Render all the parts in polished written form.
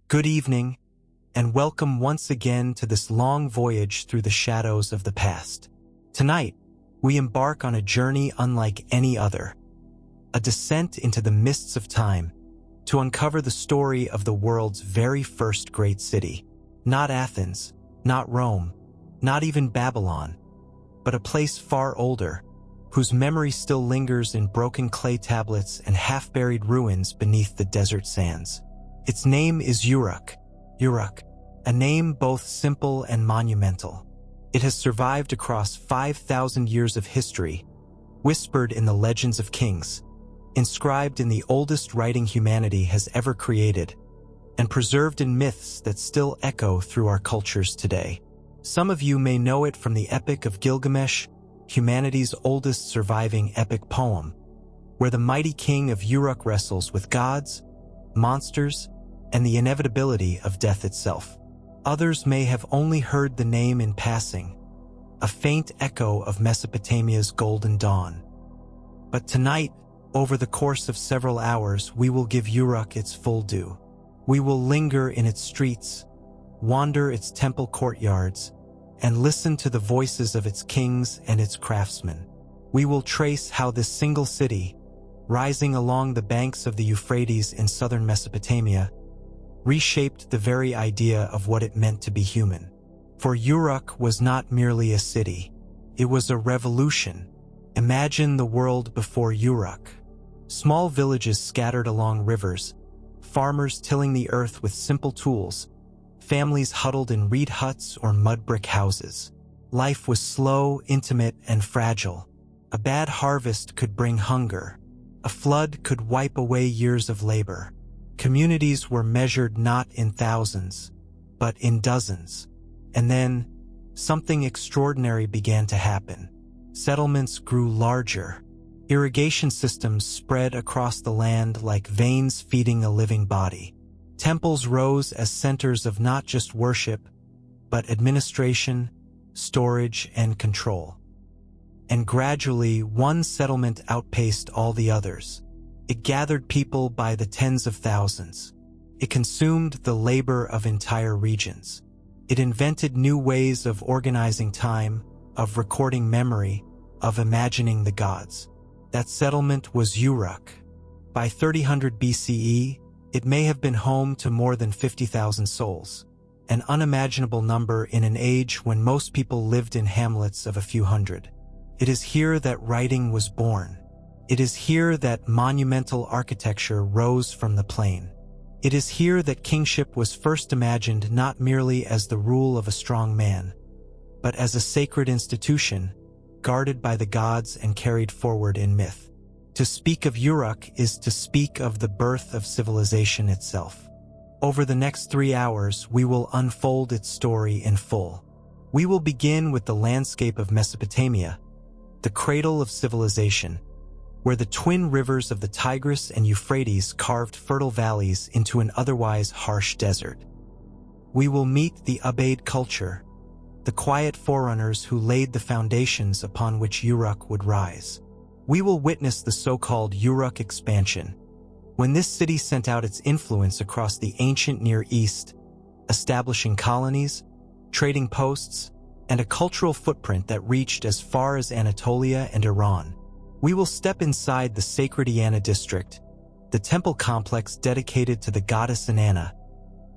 Good evening, and welcome once again to this long voyage through the shadows of the past. Tonight, we embark on a journey unlike any other, a descent into the mists of time to uncover the story of the world's very first great city. Not Athens, not Rome, not even Babylon, but a place far older, whose memory still lingers in broken clay tablets and half-buried ruins beneath the desert sands. Its name is Uruk, a name both simple and monumental. It has survived across 5,000 years of history, whispered in the legends of kings, inscribed in the oldest writing humanity has ever created, and preserved in myths that still echo through our cultures today. Some of you may know it from the Epic of Gilgamesh, humanity's oldest surviving epic poem, where the mighty king of Uruk wrestles with gods, monsters, and the inevitability of death itself. Others may have only heard the name in passing, a faint echo of Mesopotamia's golden dawn. But tonight, over the course of several hours, we will give Uruk its full due. We will linger in its streets, wander its temple courtyards, and listen to the voices of its kings and its craftsmen. We will trace how this single city, rising along the banks of the Euphrates in southern Mesopotamia, reshaped the very idea of what it meant to be human. For Uruk was not merely a city, it was a revolution. Imagine the world before Uruk. Small villages scattered along rivers, farmers tilling the earth with simple tools, families huddled in reed huts or mud brick houses. Life was slow, intimate, and fragile. A bad harvest could bring hunger. A flood could wipe away years of labor. Communities were measured not in thousands, but in dozens. And then, something extraordinary began to happen. Settlements grew larger. Irrigation systems spread across the land like veins feeding a living body. Temples rose as centers of not just worship, but administration, storage, and control. And gradually, one settlement outpaced all the others. It gathered people by the tens of thousands. It consumed the labor of entire regions. It invented new ways of organizing time, of recording memory, of imagining the gods. That settlement was Uruk. By 3000 BCE, it may have been home to more than 50,000 souls, an unimaginable number in an age when most people lived in hamlets of a few hundred. It is here that writing was born. It is here that monumental architecture rose from the plain. It is here that kingship was first imagined not merely as the rule of a strong man, but as a sacred institution, guarded by the gods and carried forward in myth. To speak of Uruk is to speak of the birth of civilization itself. Over the next 3 hours, we will unfold its story in full. We will begin with the landscape of Mesopotamia, the cradle of civilization, where the twin rivers of the Tigris and Euphrates carved fertile valleys into an otherwise harsh desert. We will meet the Ubaid culture, the quiet forerunners who laid the foundations upon which Uruk would rise. We will witness the so-called Uruk expansion, when this city sent out its influence across the ancient Near East, establishing colonies, trading posts, and a cultural footprint that reached as far as Anatolia and Iran. We will step inside the sacred Inanna district, the temple complex dedicated to the goddess Inanna,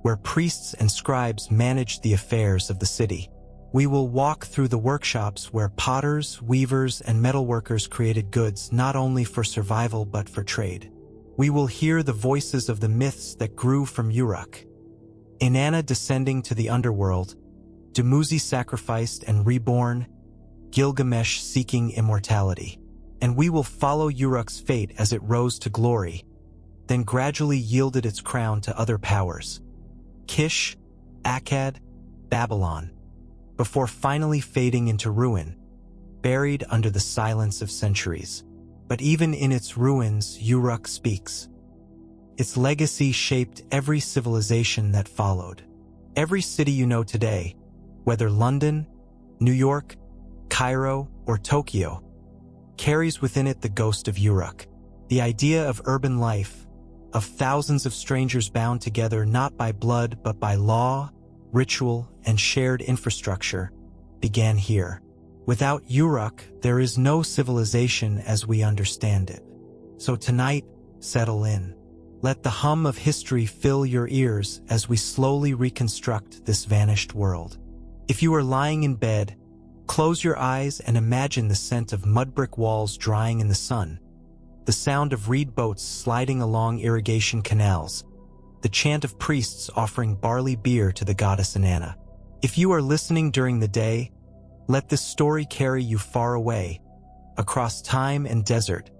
where priests and scribes managed the affairs of the city. We will walk through the workshops where potters, weavers, and metalworkers created goods not only for survival but for trade. We will hear the voices of the myths that grew from Uruk. Inanna descending to the underworld, Dumuzi sacrificed and reborn, Gilgamesh seeking immortality. And we will follow Uruk's fate as it rose to glory, then gradually yielded its crown to other powers, Kish, Akkad, Babylon, before finally fading into ruin, buried under the silence of centuries. But even in its ruins, Uruk speaks. Its legacy shaped every civilization that followed. Every city you know today, whether London, New York, Cairo, or Tokyo, carries within it the ghost of Uruk. The idea of urban life, of thousands of strangers bound together not by blood but by law, ritual, and shared infrastructure, began here. Without Uruk, there is no civilization as we understand it. So tonight, settle in. Let the hum of history fill your ears as we slowly reconstruct this vanished world. If you are lying in bed, close your eyes and imagine the scent of mud brick walls drying in the sun, the sound of reed boats sliding along irrigation canals, the chant of priests offering barley beer to the goddess Inanna. If you are listening during the day, let this story carry you far away, across time and desert,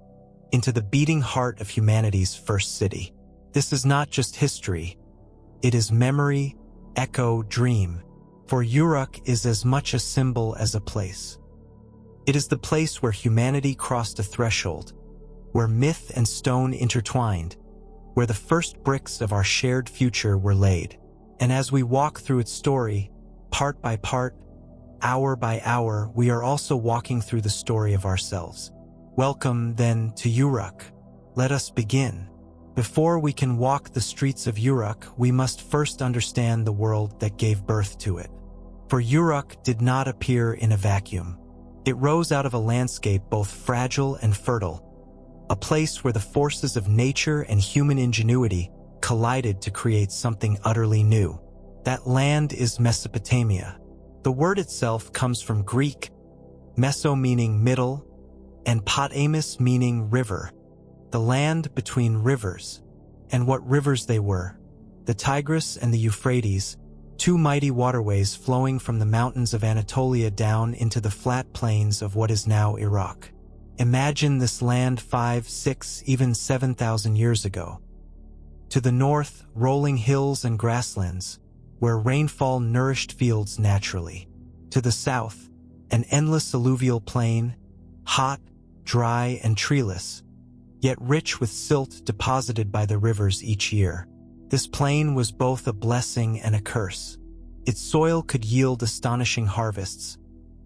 into the beating heart of humanity's first city. This is not just history. It is memory, echo, dream, for Uruk is as much a symbol as a place. It is the place where humanity crossed a threshold, where myth and stone intertwined, where the first bricks of our shared future were laid. And as we walk through its story, part by part, hour by hour, we are also walking through the story of ourselves. Welcome, then, to Uruk. Let us begin. Before we can walk the streets of Uruk, we must first understand the world that gave birth to it. For Uruk did not appear in a vacuum. It rose out of a landscape both fragile and fertile, a place where the forces of nature and human ingenuity collided to create something utterly new. That land is Mesopotamia. The word itself comes from Greek, meso meaning middle, and potamus meaning river, the land between rivers. And what rivers they were! The Tigris and the Euphrates, two mighty waterways flowing from the mountains of Anatolia down into the flat plains of what is now Iraq. Imagine this land 5, 6, even 7,000 years ago. To the north, rolling hills and grasslands, where rainfall nourished fields naturally. To the south, an endless alluvial plain, hot, dry, and treeless, yet rich with silt deposited by the rivers each year. This plain was both a blessing and a curse. Its soil could yield astonishing harvests,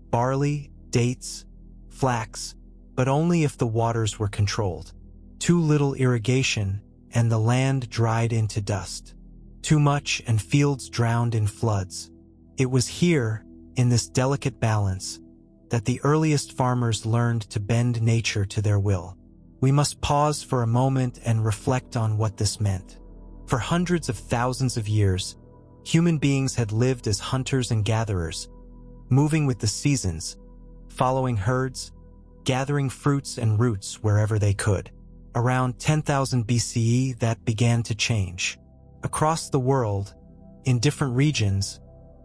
barley, dates, flax, but only if the waters were controlled. Too little irrigation, and the land dried into dust. Too much, and fields drowned in floods. It was here, in this delicate balance, that the earliest farmers learned to bend nature to their will. We must pause for a moment and reflect on what this meant. For hundreds of thousands of years, human beings had lived as hunters and gatherers, moving with the seasons, following herds, gathering fruits and roots wherever they could. Around 10,000 BCE, that began to change. Across the world, in different regions,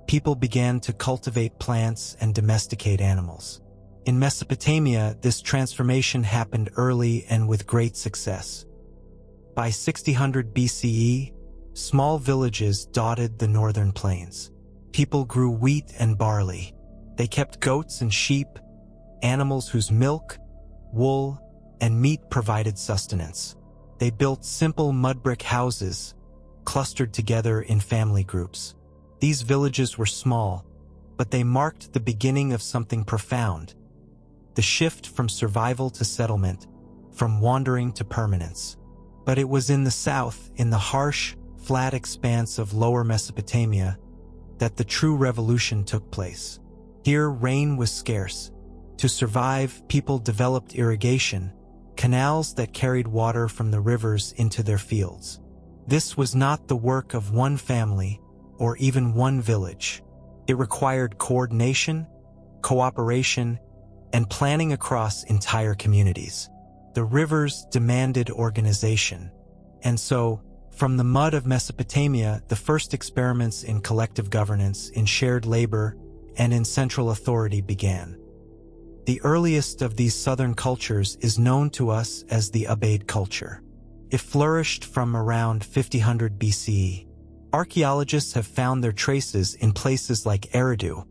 people began to cultivate plants and domesticate animals. In Mesopotamia, this transformation happened early and with great success. By 600 BCE, small villages dotted the northern plains. People grew wheat and barley. They kept goats and sheep, animals whose milk, wool, and meat provided sustenance. They built simple mud brick houses, clustered together in family groups. These villages were small, but they marked the beginning of something profound: the shift from survival to settlement, from wandering to permanence. But it was in the south, in the harsh, flat expanse of Lower Mesopotamia, that the true revolution took place. Here, rain was scarce. To survive, people developed irrigation, canals that carried water from the rivers into their fields. This was not the work of one family or even one village. It required coordination, cooperation, and planning across entire communities. The rivers demanded organization. And so, from the mud of Mesopotamia, the first experiments in collective governance, in shared labor, and in central authority began. The earliest of these southern cultures is known to us as the Ubaid culture. It flourished from around 5000 BCE. Archaeologists have found their traces in places like Eridu,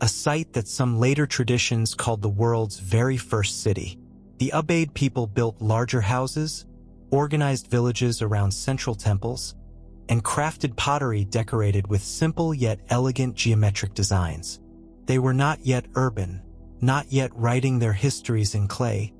a site that some later traditions called the world's very first city. The Ubaid people built larger houses, organized villages around central temples, and crafted pottery decorated with simple yet elegant geometric designs. They were not yet urban, not yet writing their histories in clay,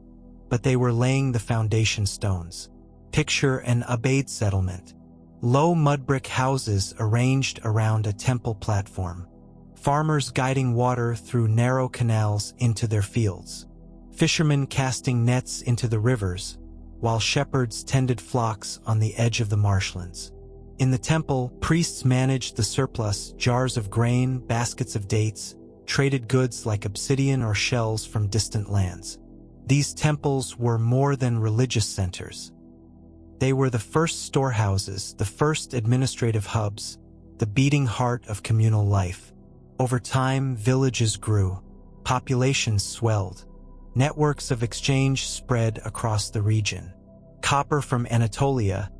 but they were laying the foundation stones. Picture an Ubaid settlement. Low mud brick houses arranged around a temple platform. Farmers guiding water through narrow canals into their fields. Fishermen casting nets into the rivers, while shepherds tended flocks on the edge of the marshlands. In the temple, priests managed the surplus, jars of grain, baskets of dates, traded goods like obsidian or shells from distant lands. These temples were more than religious centers. They were the first storehouses, the first administrative hubs, the beating heart of communal life. Over time, villages grew, populations swelled, networks of exchange spread across the region. Copper from Anatolia,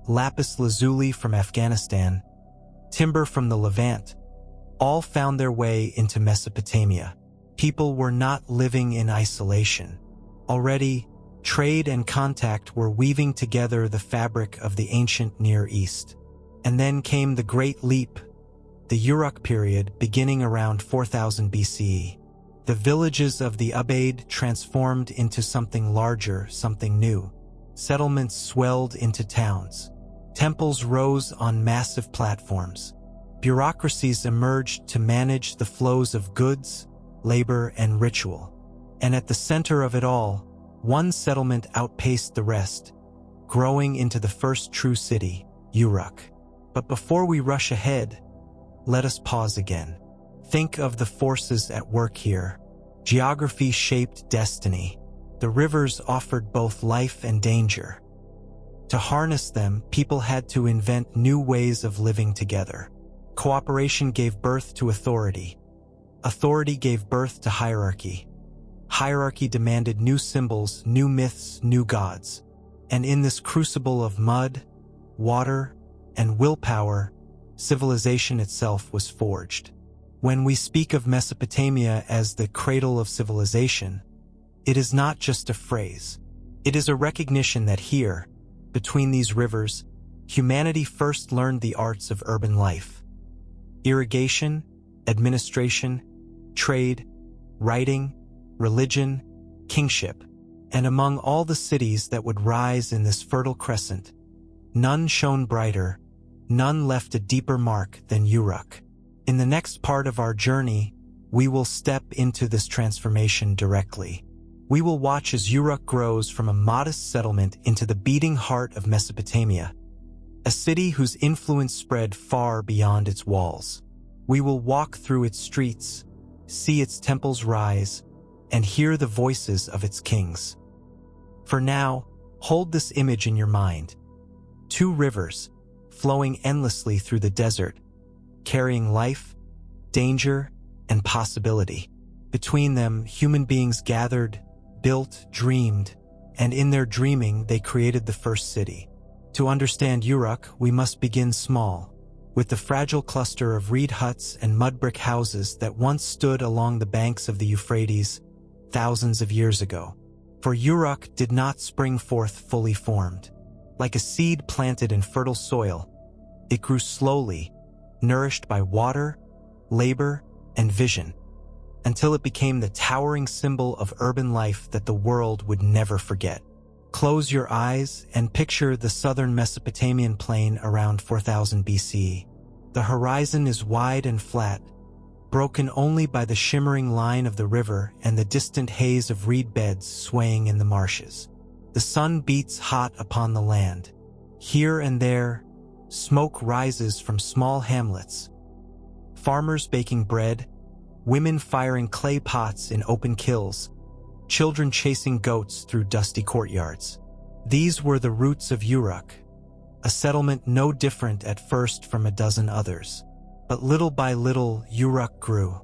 lapis lazuli from Afghanistan, timber from the Levant, all found their way into Mesopotamia. People were not living in isolation. Already, trade and contact were weaving together the fabric of the ancient Near East. And then came the Great Leap, the Uruk period beginning around 4000 BCE. The villages of the Ubaid transformed into something larger, something new. Settlements swelled into towns. Temples rose on massive platforms. Bureaucracies emerged to manage the flows of goods, labor, and ritual. And at the center of it all, one settlement outpaced the rest, growing into the first true city, Uruk. But before we rush ahead, let us pause again. Think of the forces at work here. Geography shaped destiny. The rivers offered both life and danger. To harness them, people had to invent new ways of living together. Cooperation gave birth to authority. Authority gave birth to hierarchy. Hierarchy demanded new symbols, new myths, new gods. And in this crucible of mud, water, and willpower, civilization itself was forged. When we speak of Mesopotamia as the cradle of civilization, it is not just a phrase. It is a recognition that here, between these rivers, humanity first learned the arts of urban life. Irrigation, administration, trade, writing, religion, kingship, and among all the cities that would rise in this fertile crescent, none shone brighter, none left a deeper mark than Uruk. In the next part of our journey, we will step into this transformation directly. We will watch as Uruk grows from a modest settlement into the beating heart of Mesopotamia, a city whose influence spread far beyond its walls. We will walk through its streets, see its temples rise, and hear the voices of its kings. For now, hold this image in your mind. Two rivers, flowing endlessly through the desert, carrying life, danger, and possibility. Between them, human beings gathered, built, dreamed, and in their dreaming they created the first city. To understand Uruk, we must begin small, with the fragile cluster of reed huts and mud brick houses that once stood along the banks of the Euphrates thousands of years ago. For Uruk did not spring forth fully formed. Like a seed planted in fertile soil, it grew slowly, nourished by water, labor, and vision, until it became the towering symbol of urban life that the world would never forget. Close your eyes and picture the southern Mesopotamian plain around 4000 BCE. The horizon is wide and flat, broken only by the shimmering line of the river and the distant haze of reed beds swaying in the marshes. The sun beats hot upon the land. Here and there, smoke rises from small hamlets. Farmers baking bread, women firing clay pots in open kilns, children chasing goats through dusty courtyards. These were the roots of Uruk, a settlement no different at first from a dozen others. But little by little, Uruk grew.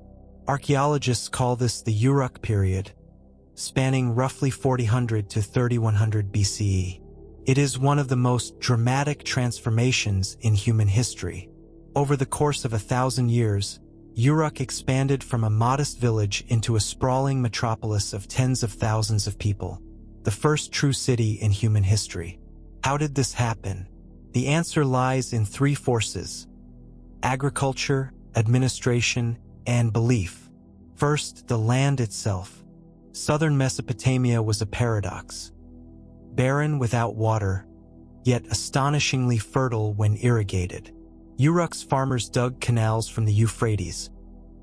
Archaeologists call this the Uruk period, spanning roughly 4000 to 3100 BCE. It is one of the most dramatic transformations in human history. Over the course of 1,000 years, Uruk expanded from a modest village into a sprawling metropolis of tens of thousands of people, the first true city in human history. How did this happen? The answer lies in three forces: agriculture, administration, and belief. First, the land itself. Southern Mesopotamia was a paradox. Barren without water, yet astonishingly fertile when irrigated. Uruk's farmers dug canals from the Euphrates,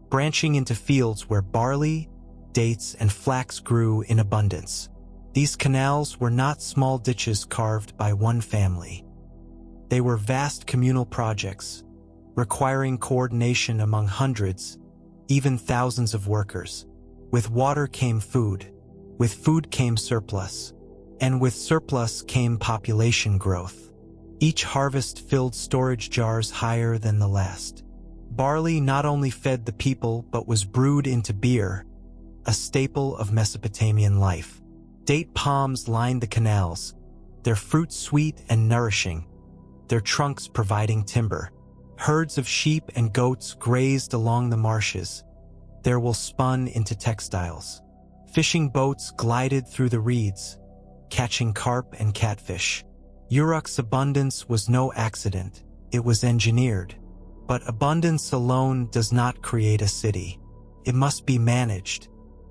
branching into fields where barley, dates, and flax grew in abundance. These canals were not small ditches carved by one family. They were vast communal projects, requiring coordination among hundreds, even thousands of workers. With water came food, with food came surplus, and with surplus came population growth. Each harvest filled storage jars higher than the last. Barley not only fed the people but was brewed into beer, a staple of Mesopotamian life. Date palms lined the canals, their fruit sweet and nourishing, their trunks providing timber. Herds of sheep and goats grazed along the marshes, their wool spun into textiles. Fishing boats glided through the reeds, catching carp and catfish. Uruk's abundance was no accident, it was engineered. But abundance alone does not create a city. It must be managed,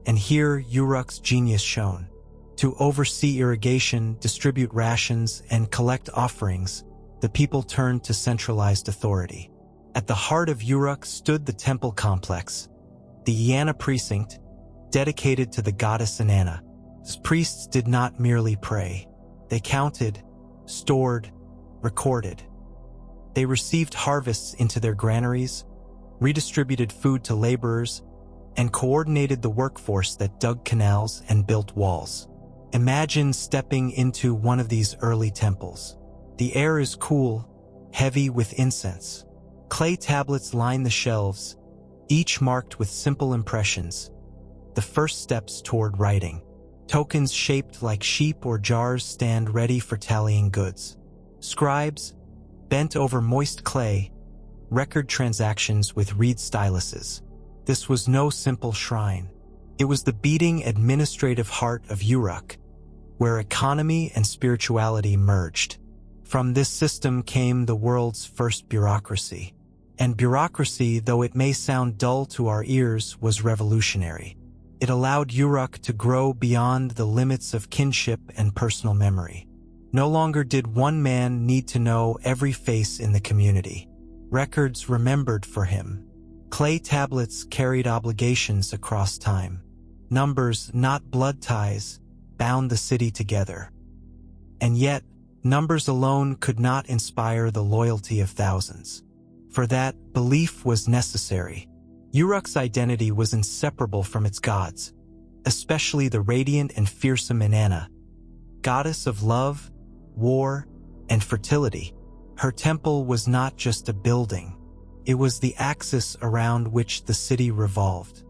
and here Uruk's genius shone. To oversee irrigation, distribute rations, and collect offerings, the people turned to centralized authority. At the heart of Uruk stood the temple complex, the Inanna precinct, dedicated to the goddess Inanna. Its priests did not merely pray. They counted, stored, recorded. They received harvests into their granaries, redistributed food to laborers, and coordinated the workforce that dug canals and built walls. Imagine stepping into one of these early temples. The air is cool, heavy with incense. Clay tablets line the shelves, each marked with simple impressions, the first steps toward writing. Tokens shaped like sheep or jars stand ready for tallying goods. Scribes, bent over moist clay, record transactions with reed styluses. This was no simple shrine. It was the beating administrative heart of Uruk, where economy and spirituality merged. From this system came the world's first bureaucracy. And bureaucracy, though it may sound dull to our ears, was revolutionary. It allowed Uruk to grow beyond the limits of kinship and personal memory. No longer did one man need to know every face in the community. Records remembered for him. Clay tablets carried obligations across time. Numbers, not blood ties, bound the city together. And yet, numbers alone could not inspire the loyalty of thousands. For that, belief was necessary. Uruk's identity was inseparable from its gods, especially the radiant and fearsome Inanna, goddess of love, war, and fertility. Her temple was not just a building. It was the axis around which the city revolved.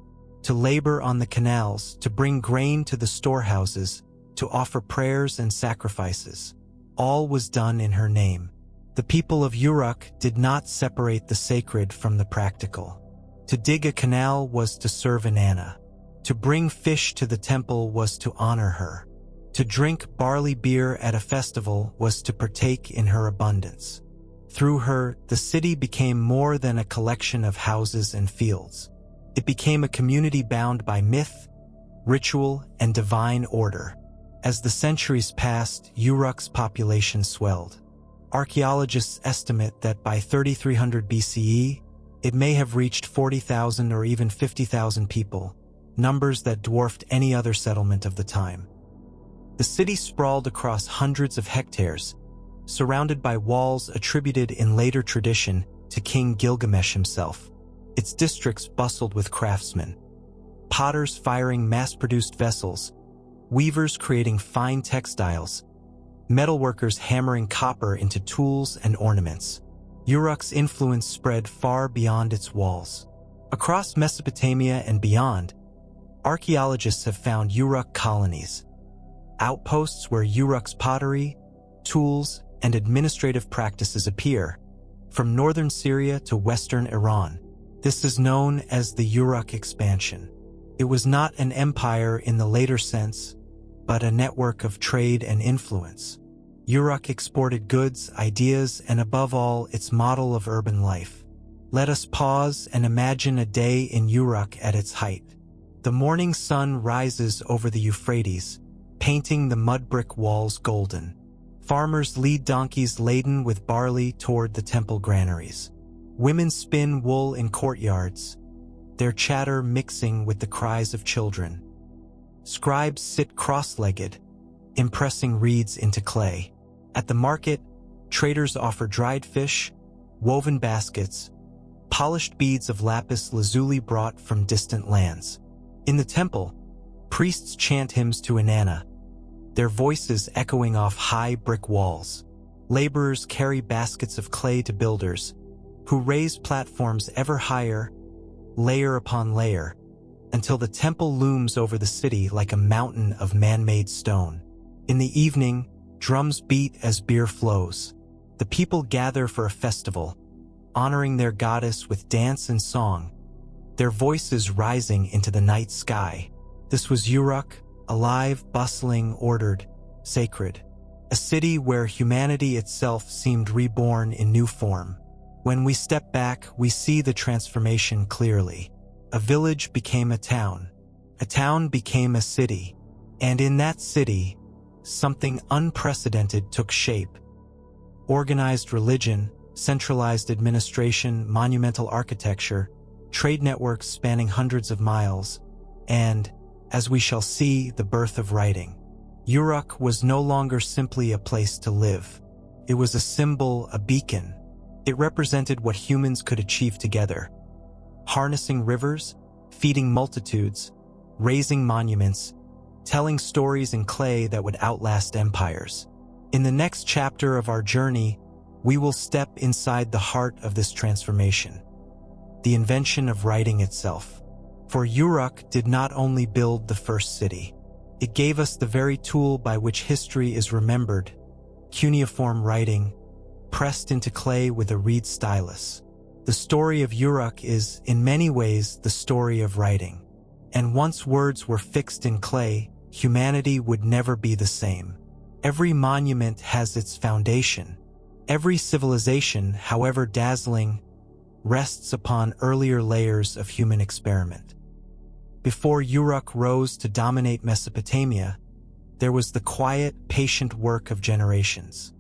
To labor on the canals, to bring grain to the storehouses, to offer prayers and sacrifices. All was done in her name. The people of Uruk did not separate the sacred from the practical. To dig a canal was to serve Inanna. To bring fish to the temple was to honor her. To drink barley beer at a festival was to partake in her abundance. Through her, the city became more than a collection of houses and fields. It became a community bound by myth, ritual, and divine order. As the centuries passed, Uruk's population swelled. Archaeologists estimate that by 3300 BCE, it may have reached 40,000 or even 50,000 people, numbers that dwarfed any other settlement of the time. The city sprawled across hundreds of hectares, surrounded by walls attributed in later tradition to King Gilgamesh himself. Its districts bustled with craftsmen, potters firing mass-produced vessels, weavers creating fine textiles, metalworkers hammering copper into tools and ornaments. Uruk's influence spread far beyond its walls. Across Mesopotamia and beyond, archaeologists have found Uruk colonies, outposts where Uruk's pottery, tools, and administrative practices appear, from northern Syria to western Iran. This is known as the Uruk expansion. It was not an empire in the later sense, but a network of trade and influence. Uruk exported goods, ideas, and above all, its model of urban life. Let us pause and imagine a day in Uruk at its height. The morning sun rises over the Euphrates, painting the mud brick walls golden. Farmers lead donkeys laden with barley toward the temple granaries. Women spin wool in courtyards, their chatter mixing with the cries of children. Scribes sit cross-legged, impressing reeds into clay. At the market, traders offer dried fish, woven baskets, polished beads of lapis lazuli brought from distant lands. In the temple, priests chant hymns to Inanna, their voices echoing off high brick walls. Laborers carry baskets of clay to builders, who raise platforms ever higher, layer upon layer, until the temple looms over the city like a mountain of man-made stone. In the evening, drums beat as beer flows. The people gather for a festival, honoring their goddess with dance and song, their voices rising into the night sky. This was Uruk, alive, bustling, ordered, sacred. A city where humanity itself seemed reborn in new form. When we step back, we see the transformation clearly. A village became a town became a city, and in that city, something unprecedented took shape. Organized religion, centralized administration, monumental architecture, trade networks spanning hundreds of miles, and, as we shall see, the birth of writing. Uruk was no longer simply a place to live. It was a symbol, a beacon. It represented what humans could achieve together. Harnessing rivers, feeding multitudes, raising monuments, telling stories in clay that would outlast empires. In the next chapter of our journey, we will step inside the heart of this transformation, the invention of writing itself. For Uruk did not only build the first city, it gave us the very tool by which history is remembered: cuneiform writing, pressed into clay with a reed stylus. The story of Uruk is, in many ways, the story of writing. And once words were fixed in clay, humanity would never be the same. Every monument has its foundation. Every civilization, however dazzling, rests upon earlier layers of human experiment. Before Uruk rose to dominate Mesopotamia, there was the quiet, patient work of generations,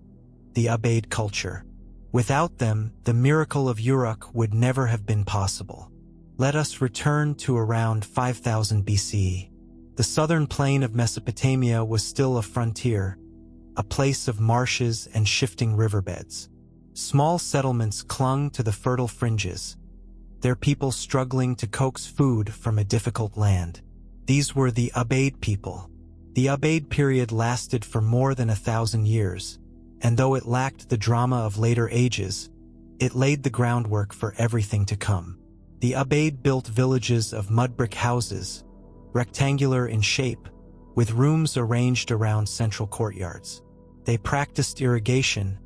the Ubaid culture. Without them, the miracle of Uruk would never have been possible. Let us return to around 5000 BCE. The southern plain of Mesopotamia was still a frontier, a place of marshes and shifting riverbeds. Small settlements clung to the fertile fringes, their people struggling to coax food from a difficult land. These were the Ubaid people. The Ubaid period lasted for more than 1,000 years, and though it lacked the drama of later ages, it laid the groundwork for everything to come. The Ubaid built villages of mud brick houses, rectangular in shape, with rooms arranged around central courtyards. They practiced irrigation,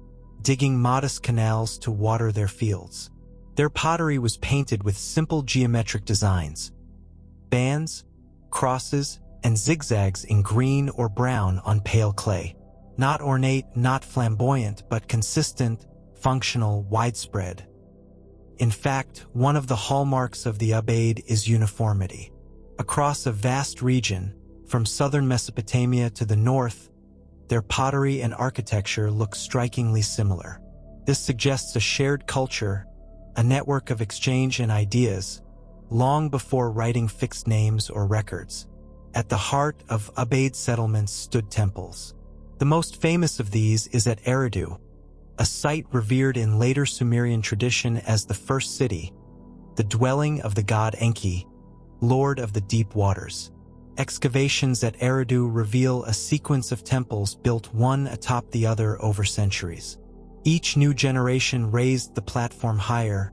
digging modest canals to water their fields. Their pottery was painted with simple geometric designs: bands, crosses, and zigzags in green or brown on pale clay. Not ornate, not flamboyant, but consistent, functional, widespread. In fact, one of the hallmarks of the Ubaid is uniformity. Across a vast region, from southern Mesopotamia to the north, their pottery and architecture look strikingly similar. This suggests a shared culture, a network of exchange and ideas, long before writing fixed names or records. At the heart of Ubaid settlements stood temples. The most famous of these is at Eridu, a site revered in later Sumerian tradition as the first city, the dwelling of the god Enki, lord of the deep waters. Excavations at Eridu reveal a sequence of temples built one atop the other over centuries. Each new generation raised the platform higher,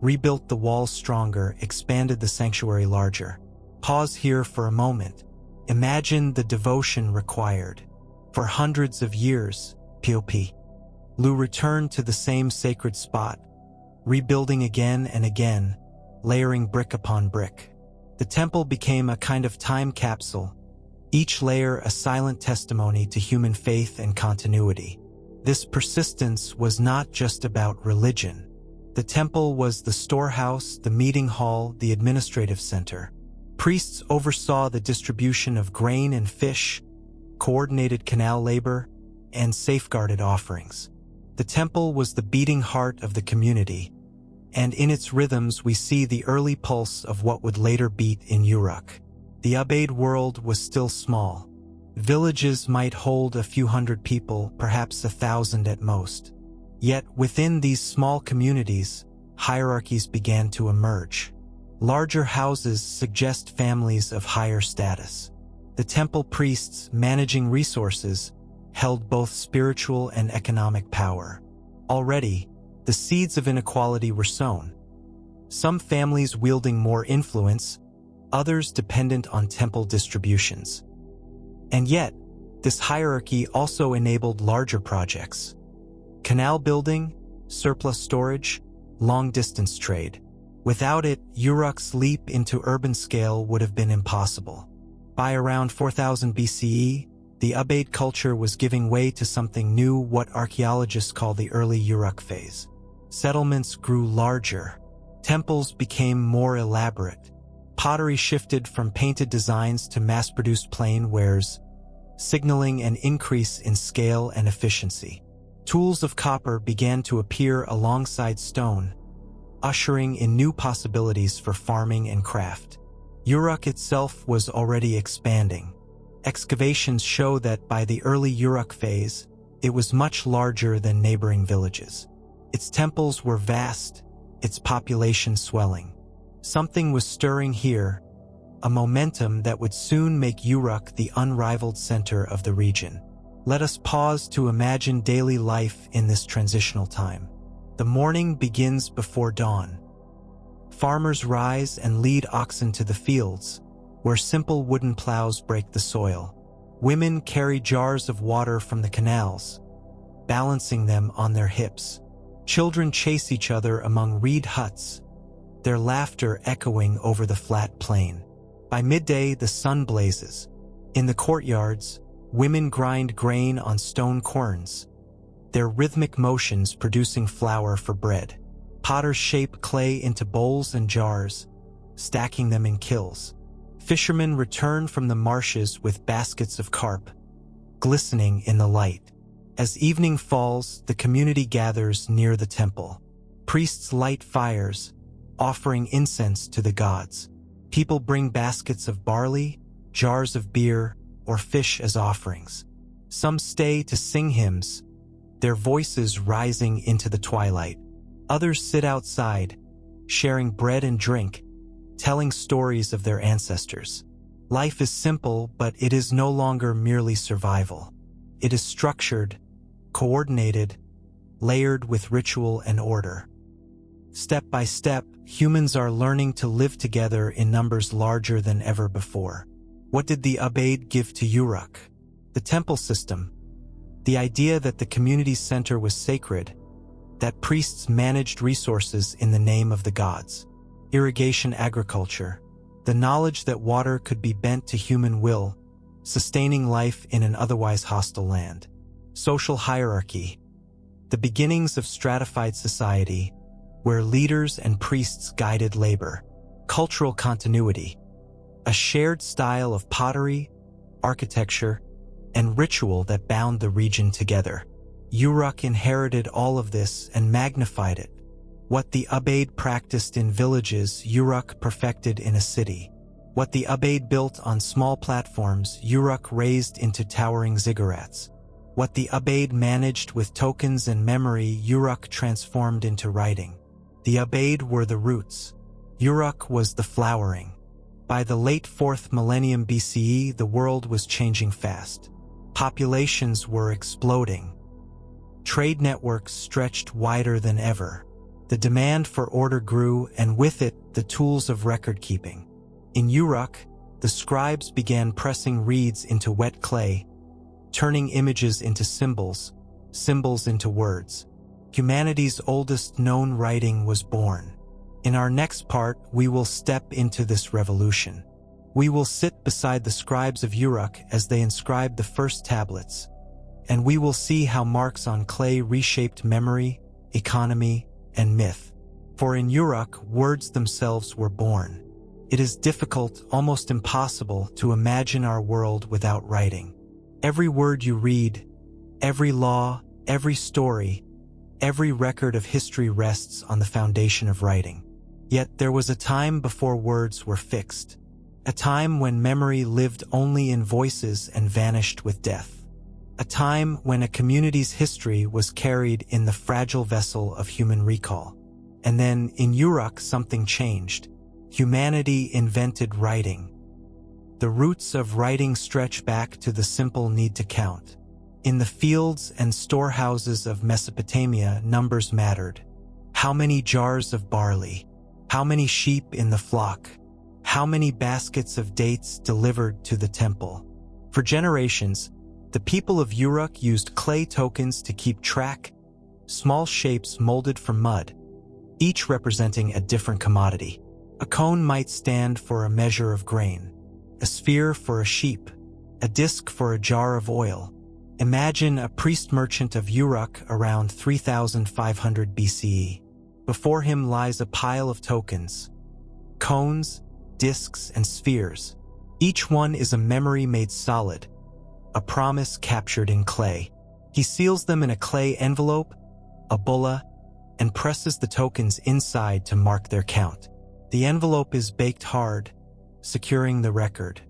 rebuilt the walls stronger, expanded the sanctuary larger. Pause here for a moment. Imagine the devotion required. For hundreds of years, Lu returned to the same sacred spot, rebuilding again and again, layering brick upon brick. The temple became a kind of time capsule, each layer a silent testimony to human faith and continuity. This persistence was not just about religion. The temple was the storehouse, the meeting hall, the administrative center. Priests oversaw the distribution of grain and fish, coordinated canal labor, and safeguarded offerings. The temple was the beating heart of the community, and in its rhythms we see the early pulse of what would later beat in Uruk. The Ubaid world was still small. Villages might hold a few hundred people, perhaps 1,000 at most. Yet within these small communities, hierarchies began to emerge. Larger houses suggest families of higher status. The temple priests managing resources held both spiritual and economic power. Already, the seeds of inequality were sown. Some families wielding more influence, others dependent on temple distributions. And yet, this hierarchy also enabled larger projects. Canal building, surplus storage, long-distance trade. Without it, Uruk's leap into urban scale would have been impossible. By around 4000 BCE, the Ubaid culture was giving way to something new, what archaeologists call the early Uruk phase. Settlements grew larger. Temples became more elaborate. Pottery shifted from painted designs to mass-produced plain wares, signaling an increase in scale and efficiency. Tools of copper began to appear alongside stone, ushering in new possibilities for farming and craft. Uruk itself was already expanding. Excavations show that by the early Uruk phase, it was much larger than neighboring villages. Its temples were vast, its population swelling. Something was stirring here, a momentum that would soon make Uruk the unrivaled center of the region. Let us pause to imagine daily life in this transitional time. The morning begins before dawn. Farmers rise and lead oxen to the fields, where simple wooden plows break the soil. Women carry jars of water from the canals, balancing them on their hips. Children chase each other among reed huts, their laughter echoing over the flat plain. By midday, the sun blazes. In the courtyards, women grind grain on stone querns, their rhythmic motions producing flour for bread. Potters shape clay into bowls and jars, stacking them in kilns. Fishermen return from the marshes with baskets of carp, glistening in the light. As evening falls, the community gathers near the temple. Priests light fires, offering incense to the gods. People bring baskets of barley, jars of beer, or fish as offerings. Some stay to sing hymns, their voices rising into the twilight. Others sit outside, sharing bread and drink, telling stories of their ancestors. Life is simple, but it is no longer merely survival. It is structured, coordinated, layered with ritual and order. Step by step, humans are learning to live together in numbers larger than ever before. What did the Ubaid give to Uruk? The temple system. The idea that the community's center was sacred, that priests managed resources in the name of the gods. Irrigation agriculture. The knowledge that water could be bent to human will, sustaining life in an otherwise hostile land. Social hierarchy. The beginnings of stratified society, where leaders and priests guided labor. Cultural continuity. A shared style of pottery, architecture, and ritual that bound the region together. Uruk inherited all of this and magnified it. What the Ubaid practiced in villages, Uruk perfected in a city. What the Ubaid built on small platforms, Uruk raised into towering ziggurats. What the Ubaid managed with tokens and memory, Uruk transformed into writing. The Ubaid were the roots. Uruk was the flowering. By the late 4th millennium BCE, the world was changing fast. Populations were exploding. Trade networks stretched wider than ever. The demand for order grew, and with it, the tools of record-keeping. In Uruk, the scribes began pressing reeds into wet clay, turning images into symbols, symbols into words. Humanity's oldest known writing was born. In our next part, we will step into this revolution. We will sit beside the scribes of Uruk as they inscribed the first tablets, and we will see how marks on clay reshaped memory, economy, and myth. For in Uruk, words themselves were born. It is difficult, almost impossible, to imagine our world without writing. Every word you read, Every law, every story, every record of history rests on the foundation of writing. Yet there was a time before words were fixed, a time when memory lived only in voices and vanished with death, a time when a community's history was carried in the fragile vessel of human recall. And then, in Uruk, something changed. Humanity invented writing. The roots of writing stretch back to the simple need to count. In the fields and storehouses of Mesopotamia, numbers mattered. How many jars of barley? How many sheep in the flock? How many baskets of dates delivered to the temple? For generations, the people of Uruk used clay tokens to keep track, small shapes molded from mud, each representing a different commodity. A cone might stand for a measure of grain, a sphere for a sheep, a disc for a jar of oil. Imagine a priest merchant of Uruk around 3500 BCE. Before him lies a pile of tokens, cones, discs, and spheres. Each one is a memory made solid, a promise captured in clay. He seals them in a clay envelope, a bulla, and presses the tokens inside to mark their count. The envelope is baked hard, securing the record.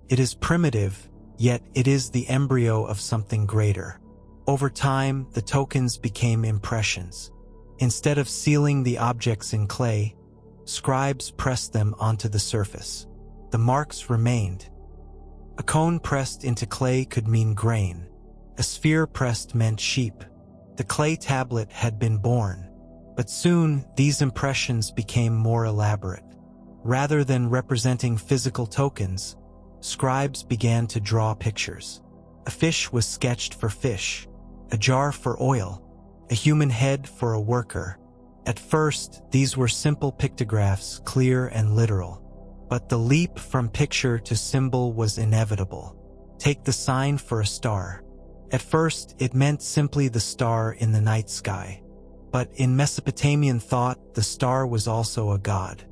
It is primitive, yet it is the embryo of something greater. Over time, the tokens became impressions. Instead of sealing the objects in clay, scribes pressed them onto the surface. The marks remained. A cone pressed into clay could mean grain. A sphere pressed meant sheep. The clay tablet had been born. But soon, these impressions became more elaborate. Rather than representing physical tokens, scribes began to draw pictures. A fish was sketched for fish, a jar for oil, a human head for a worker. At first, these were simple pictographs, clear and literal. But the leap from picture to symbol was inevitable. Take the sign for a star. At first, it meant simply the star in the night sky. But in Mesopotamian thought, the star was also a god.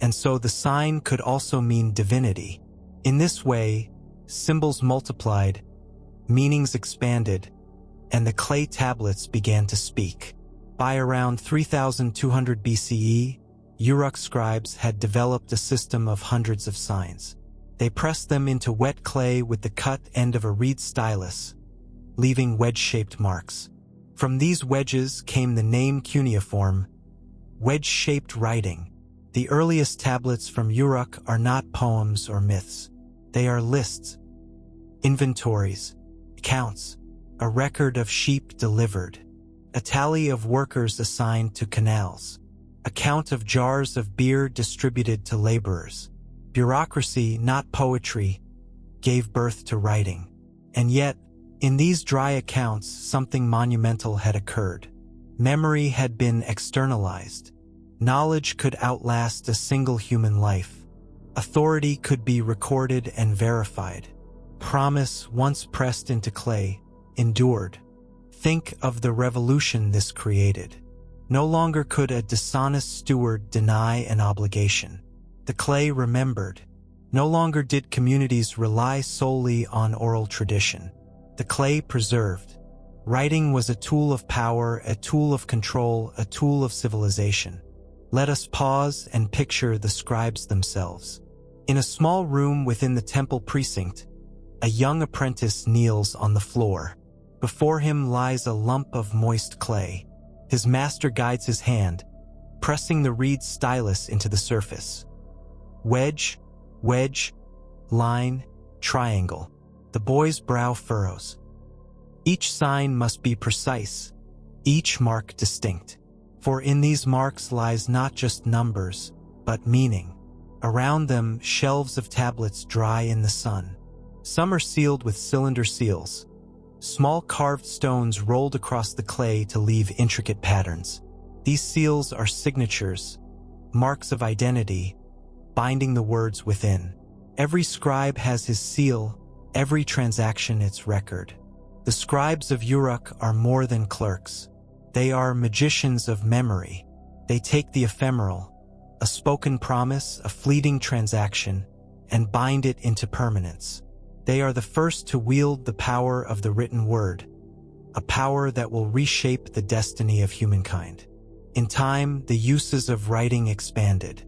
And so the sign could also mean divinity. In this way, symbols multiplied, meanings expanded, and the clay tablets began to speak. By around 3200 BCE, Uruk scribes had developed a system of hundreds of signs. They pressed them into wet clay with the cut end of a reed stylus, leaving wedge-shaped marks. From these wedges came the name cuneiform, wedge-shaped writing. The earliest tablets from Uruk are not poems or myths. They are lists, inventories, accounts, a record of sheep delivered, a tally of workers assigned to canals, a count of jars of beer distributed to laborers. Bureaucracy, not poetry, gave birth to writing. And yet, in these dry accounts, something monumental had occurred. Memory had been externalized. Knowledge could outlast a single human life. Authority could be recorded and verified. Promise, once pressed into clay, endured. Think of the revolution this created. No longer could a dishonest steward deny an obligation. The clay remembered. No longer did communities rely solely on oral tradition. The clay preserved. Writing was a tool of power, a tool of control, a tool of civilization. Let us pause and picture the scribes themselves. In a small room within the temple precinct, a young apprentice kneels on the floor. Before him lies a lump of moist clay. His master guides his hand, pressing the reed stylus into the surface. Wedge, wedge, line, triangle. The boy's brow furrows. Each sign must be precise, each mark distinct. For in these marks lies not just numbers, but meaning. Around them, shelves of tablets dry in the sun. Some are sealed with cylinder seals. Small carved stones rolled across the clay to leave intricate patterns. These seals are signatures, marks of identity, binding the words within. Every scribe has his seal, every transaction its record. The scribes of Uruk are more than clerks. They are magicians of memory. They take the ephemeral, a spoken promise, a fleeting transaction, and bind it into permanence. They are the first to wield the power of the written word, a power that will reshape the destiny of humankind. In time, the uses of writing expanded.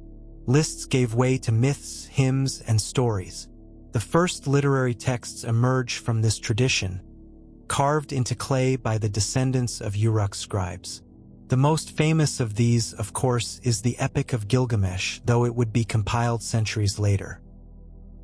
Lists gave way to myths, hymns, and stories. The first literary texts emerged from this tradition, carved into clay by the descendants of Uruk scribes. The most famous of these, of course, is the Epic of Gilgamesh, though it would be compiled centuries later.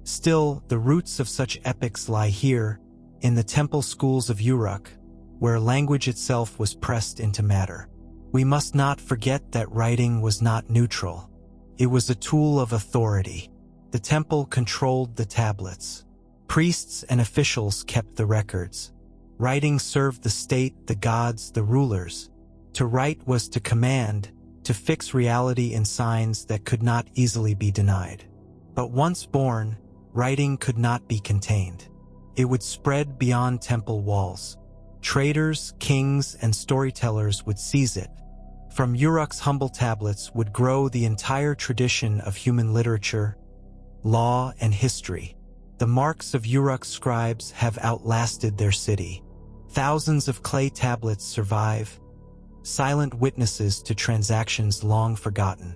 Still, the roots of such epics lie here, in the temple schools of Uruk, where language itself was pressed into matter. We must not forget that writing was not neutral. It was a tool of authority. The temple controlled the tablets. Priests and officials kept the records. Writing served the state, the gods, the rulers. To write was to command, to fix reality in signs that could not easily be denied. But once born, writing could not be contained. It would spread beyond temple walls. Traders, kings, and storytellers would seize it. From Uruk's humble tablets would grow the entire tradition of human literature, law, and history. The marks of Uruk scribes have outlasted their city. Thousands of clay tablets survive, silent witnesses to transactions long forgotten.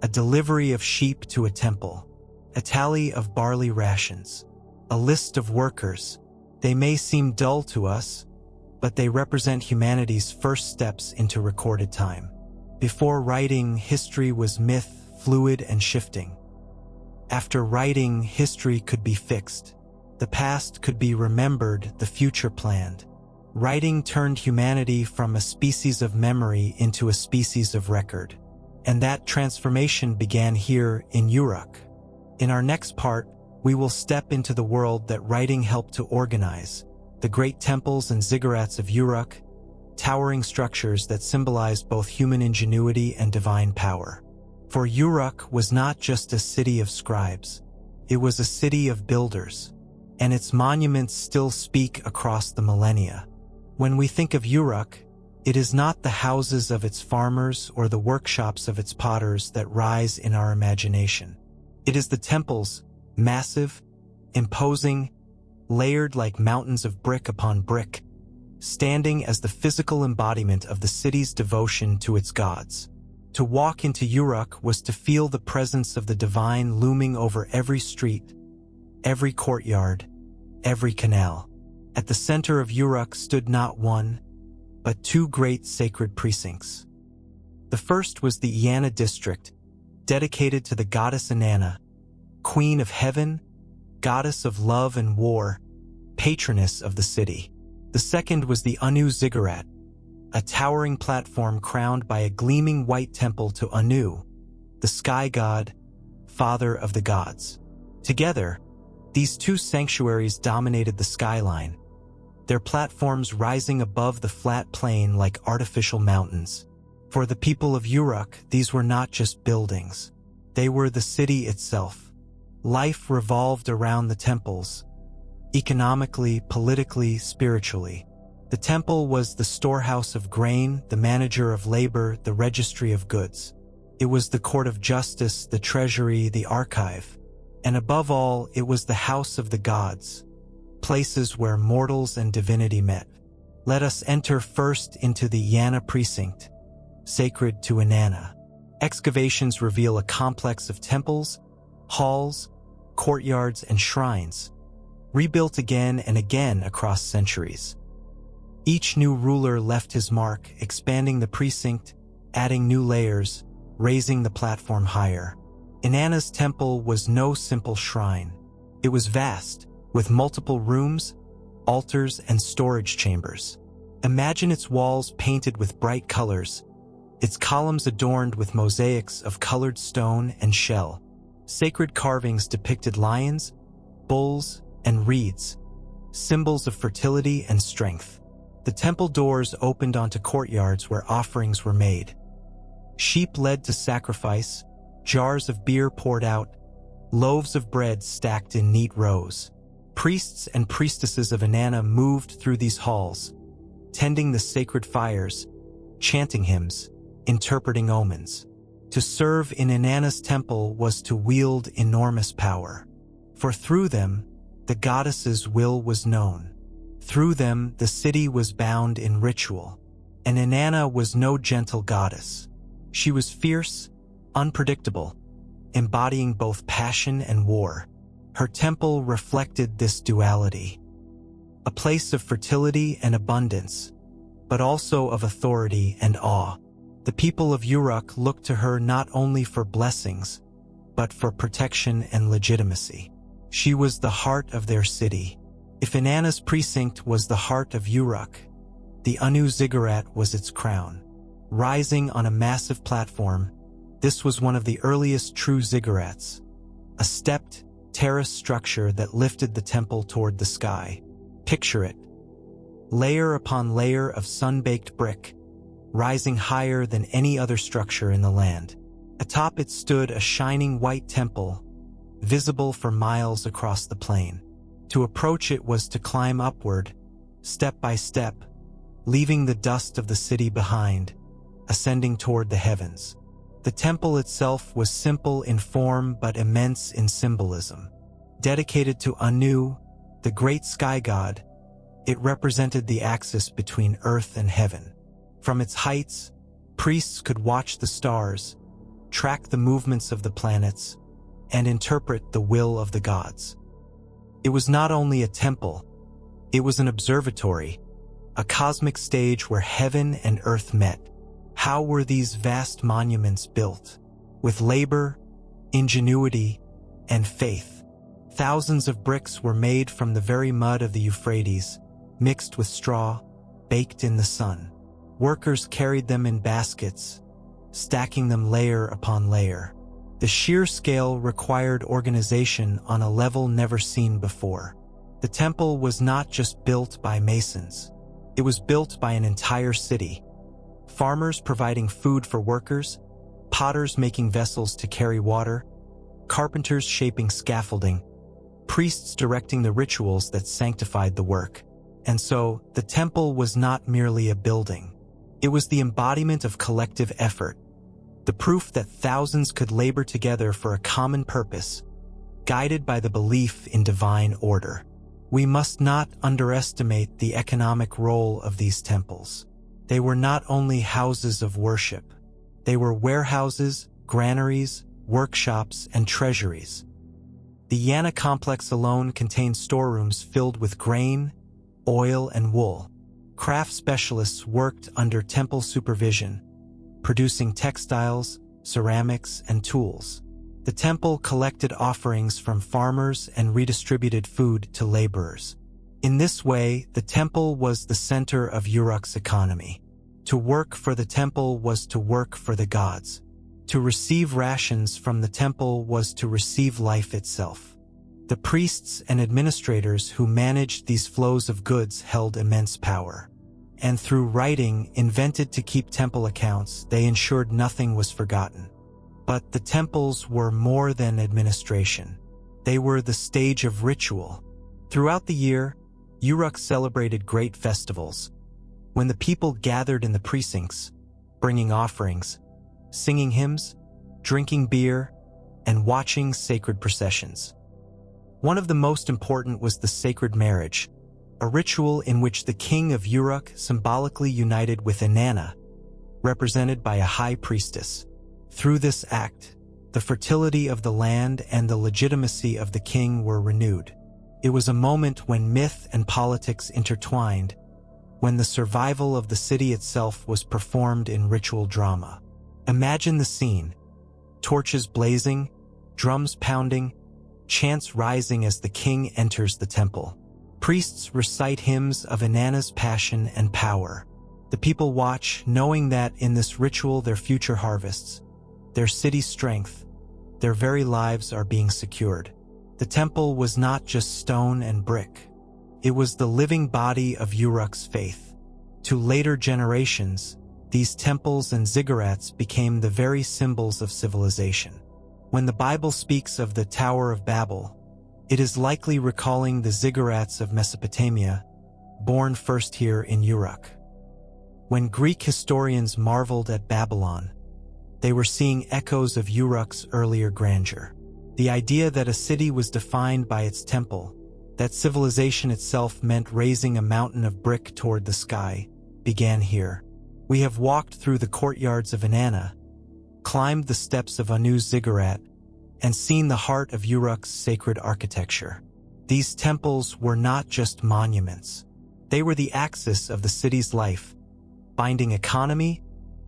A delivery of sheep to a temple, a tally of barley rations, a list of workers. They may seem dull to us, but they represent humanity's first steps into recorded time. Before writing, history was myth, fluid and shifting. After writing, history could be fixed. The past could be remembered, the future planned. Writing turned humanity from a species of memory into a species of record. And that transformation began here in Uruk. In our next part, we will step into the world that writing helped to organize, the great temples and ziggurats of Uruk, towering structures that symbolized both human ingenuity and divine power. For Uruk was not just a city of scribes, it was a city of builders, and its monuments still speak across the millennia. When we think of Uruk, it is not the houses of its farmers or the workshops of its potters that rise in our imagination. It is the temples, massive, imposing, layered like mountains of brick upon brick, standing as the physical embodiment of the city's devotion to its gods. To walk into Uruk was to feel the presence of the divine looming over every street, every courtyard, every canal. At the center of Uruk stood not one, but two great sacred precincts. The first was the Inanna district, dedicated to the goddess Inanna, queen of heaven, goddess of love and war, patroness of the city. The second was the Anu ziggurat, a towering platform crowned by a gleaming white temple to Anu, the sky god, father of the gods. Together, these two sanctuaries dominated the skyline, their platforms rising above the flat plain like artificial mountains. For the people of Uruk, these were not just buildings. They were the city itself. Life revolved around the temples, economically, politically, spiritually. The temple was the storehouse of grain, the manager of labor, the registry of goods. It was the court of justice, the treasury, the archive. And above all, it was the house of the gods, places where mortals and divinity met. Let us enter first into the Inanna precinct, sacred to Inanna. Excavations reveal a complex of temples, halls, courtyards, and shrines, rebuilt again and again across centuries. Each new ruler left his mark, expanding the precinct, adding new layers, raising the platform higher. Inanna's temple was no simple shrine. It was vast, with multiple rooms, altars, and storage chambers. Imagine its walls painted with bright colors, its columns adorned with mosaics of colored stone and shell. Sacred carvings depicted lions, bulls, and reeds, symbols of fertility and strength. The temple doors opened onto courtyards where offerings were made. Sheep led to sacrifice, jars of beer poured out, loaves of bread stacked in neat rows. Priests and priestesses of Inanna moved through these halls, tending the sacred fires, chanting hymns, interpreting omens. To serve in Inanna's temple was to wield enormous power, for through them, the goddess's will was known. Through them, the city was bound in ritual, and Inanna was no gentle goddess. She was fierce, unpredictable, embodying both passion and war. Her temple reflected this duality, a place of fertility and abundance, but also of authority and awe. The people of Uruk looked to her not only for blessings, but for protection and legitimacy. She was the heart of their city. If Inanna's precinct was the heart of Uruk, the Anu ziggurat was its crown. Rising on a massive platform, this was one of the earliest true ziggurats, a stepped, terrace structure that lifted the temple toward the sky. Picture it. Layer upon layer of sun-baked brick, rising higher than any other structure in the land. Atop it stood a shining white temple, visible for miles across the plain. To approach it was to climb upward, step by step, leaving the dust of the city behind, ascending toward the heavens. The temple itself was simple in form but immense in symbolism. Dedicated to Anu, the great sky god, it represented the axis between earth and heaven. From its heights, priests could watch the stars, track the movements of the planets, and interpret the will of the gods. It was not only a temple, it was an observatory, a cosmic stage where heaven and earth met. How were these vast monuments built? With labor, ingenuity, and faith. Thousands of bricks were made from the very mud of the Euphrates, mixed with straw, baked in the sun. Workers carried them in baskets, stacking them layer upon layer. The sheer scale required organization on a level never seen before. The temple was not just built by masons. It was built by an entire city. Farmers providing food for workers, potters making vessels to carry water, carpenters shaping scaffolding, priests directing the rituals that sanctified the work. And so, the temple was not merely a building. It was the embodiment of collective effort, the proof that thousands could labor together for a common purpose, guided by the belief in divine order. We must not underestimate the economic role of these temples. They were not only houses of worship. They were warehouses, granaries, workshops, and treasuries. The Inanna complex alone contained storerooms filled with grain, oil, and wool. Craft specialists worked under temple supervision, producing textiles, ceramics, and tools. The temple collected offerings from farmers and redistributed food to laborers. In this way, the temple was the center of Uruk's economy. To work for the temple was to work for the gods. To receive rations from the temple was to receive life itself. The priests and administrators who managed these flows of goods held immense power. And through writing, invented to keep temple accounts, they ensured nothing was forgotten. But the temples were more than administration. They were the stage of ritual. Throughout the year, Uruk celebrated great festivals. When the people gathered in the precincts, bringing offerings, singing hymns, drinking beer, and watching sacred processions. One of the most important was the sacred marriage, a ritual in which the king of Uruk symbolically united with Inanna, represented by a high priestess. Through this act, the fertility of the land and the legitimacy of the king were renewed. It was a moment when myth and politics intertwined, when the survival of the city itself was performed in ritual drama. Imagine the scene: torches blazing, drums pounding, chants rising as the king enters the temple. Priests recite hymns of Inanna's passion and power. The people watch, knowing that in this ritual their future harvests, their city's strength, their very lives are being secured. The temple was not just stone and brick. It was the living body of Uruk's faith. To later generations, these temples and ziggurats became the very symbols of civilization. When the Bible speaks of the Tower of Babel, it is likely recalling the ziggurats of Mesopotamia, born first here in Uruk. When Greek historians marveled at Babylon, they were seeing echoes of Uruk's earlier grandeur. The idea that a city was defined by its temple, that civilization itself meant raising a mountain of brick toward the sky, began here. We have walked through the courtyards of Inanna, climbed the steps of Anu's ziggurat, and seen the heart of Uruk's sacred architecture. These temples were not just monuments. They were the axis of the city's life, binding economy,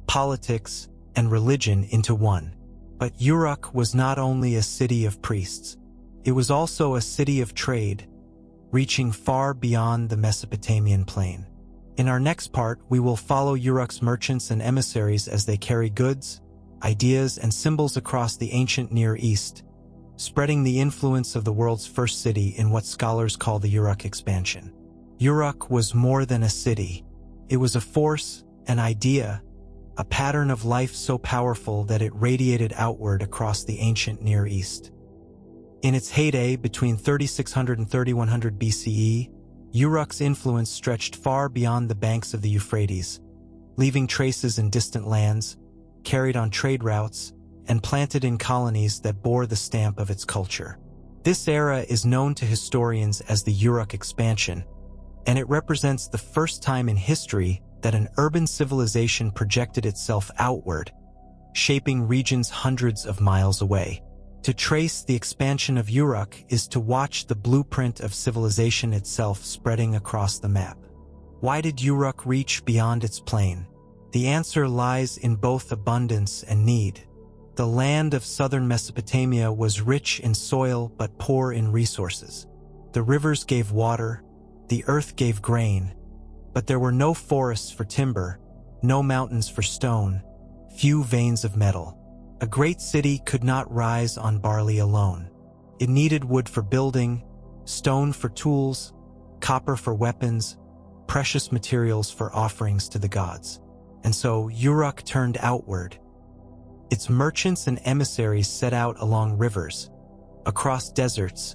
politics, and religion into one. But Uruk was not only a city of priests. It was also a city of trade, reaching far beyond the Mesopotamian plain. In our next part, we will follow Uruk's merchants and emissaries as they carry goods, ideas, and symbols across the ancient Near East, spreading the influence of the world's first city in what scholars call the Uruk expansion. Uruk was more than a city. It was a force, an idea, a pattern of life so powerful that it radiated outward across the ancient Near East. In its heyday between 3600 and 3100 BCE, Uruk's influence stretched far beyond the banks of the Euphrates, leaving traces in distant lands, carried on trade routes, and planted in colonies that bore the stamp of its culture. This era is known to historians as the Uruk expansion, and it represents the first time in history that an urban civilization projected itself outward, shaping regions hundreds of miles away. To trace the expansion of Uruk is to watch the blueprint of civilization itself spreading across the map. Why did Uruk reach beyond its plain? The answer lies in both abundance and need. The land of southern Mesopotamia was rich in soil but poor in resources. The rivers gave water, the earth gave grain, but there were no forests for timber, no mountains for stone, few veins of metal. A great city could not rise on barley alone. It needed wood for building, stone for tools, copper for weapons, precious materials for offerings to the gods. And so Uruk turned outward. Its merchants and emissaries set out along rivers, across deserts,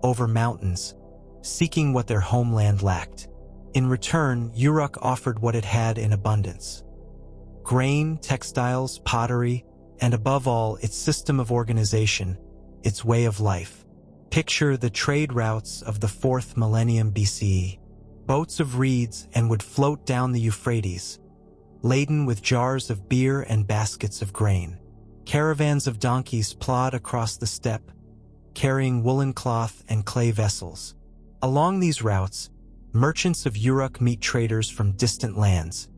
over mountains, seeking what their homeland lacked. In return, Uruk offered what it had in abundance: grain, textiles, pottery, and above all, its system of organization, its way of life. Picture the trade routes of the 4th millennium BCE. Boats of reeds and would float down the Euphrates, laden with jars of beer and baskets of grain. Caravans of donkeys plod across the steppe, carrying woolen cloth and clay vessels. Along these routes, merchants of Uruk meet traders from distant lands: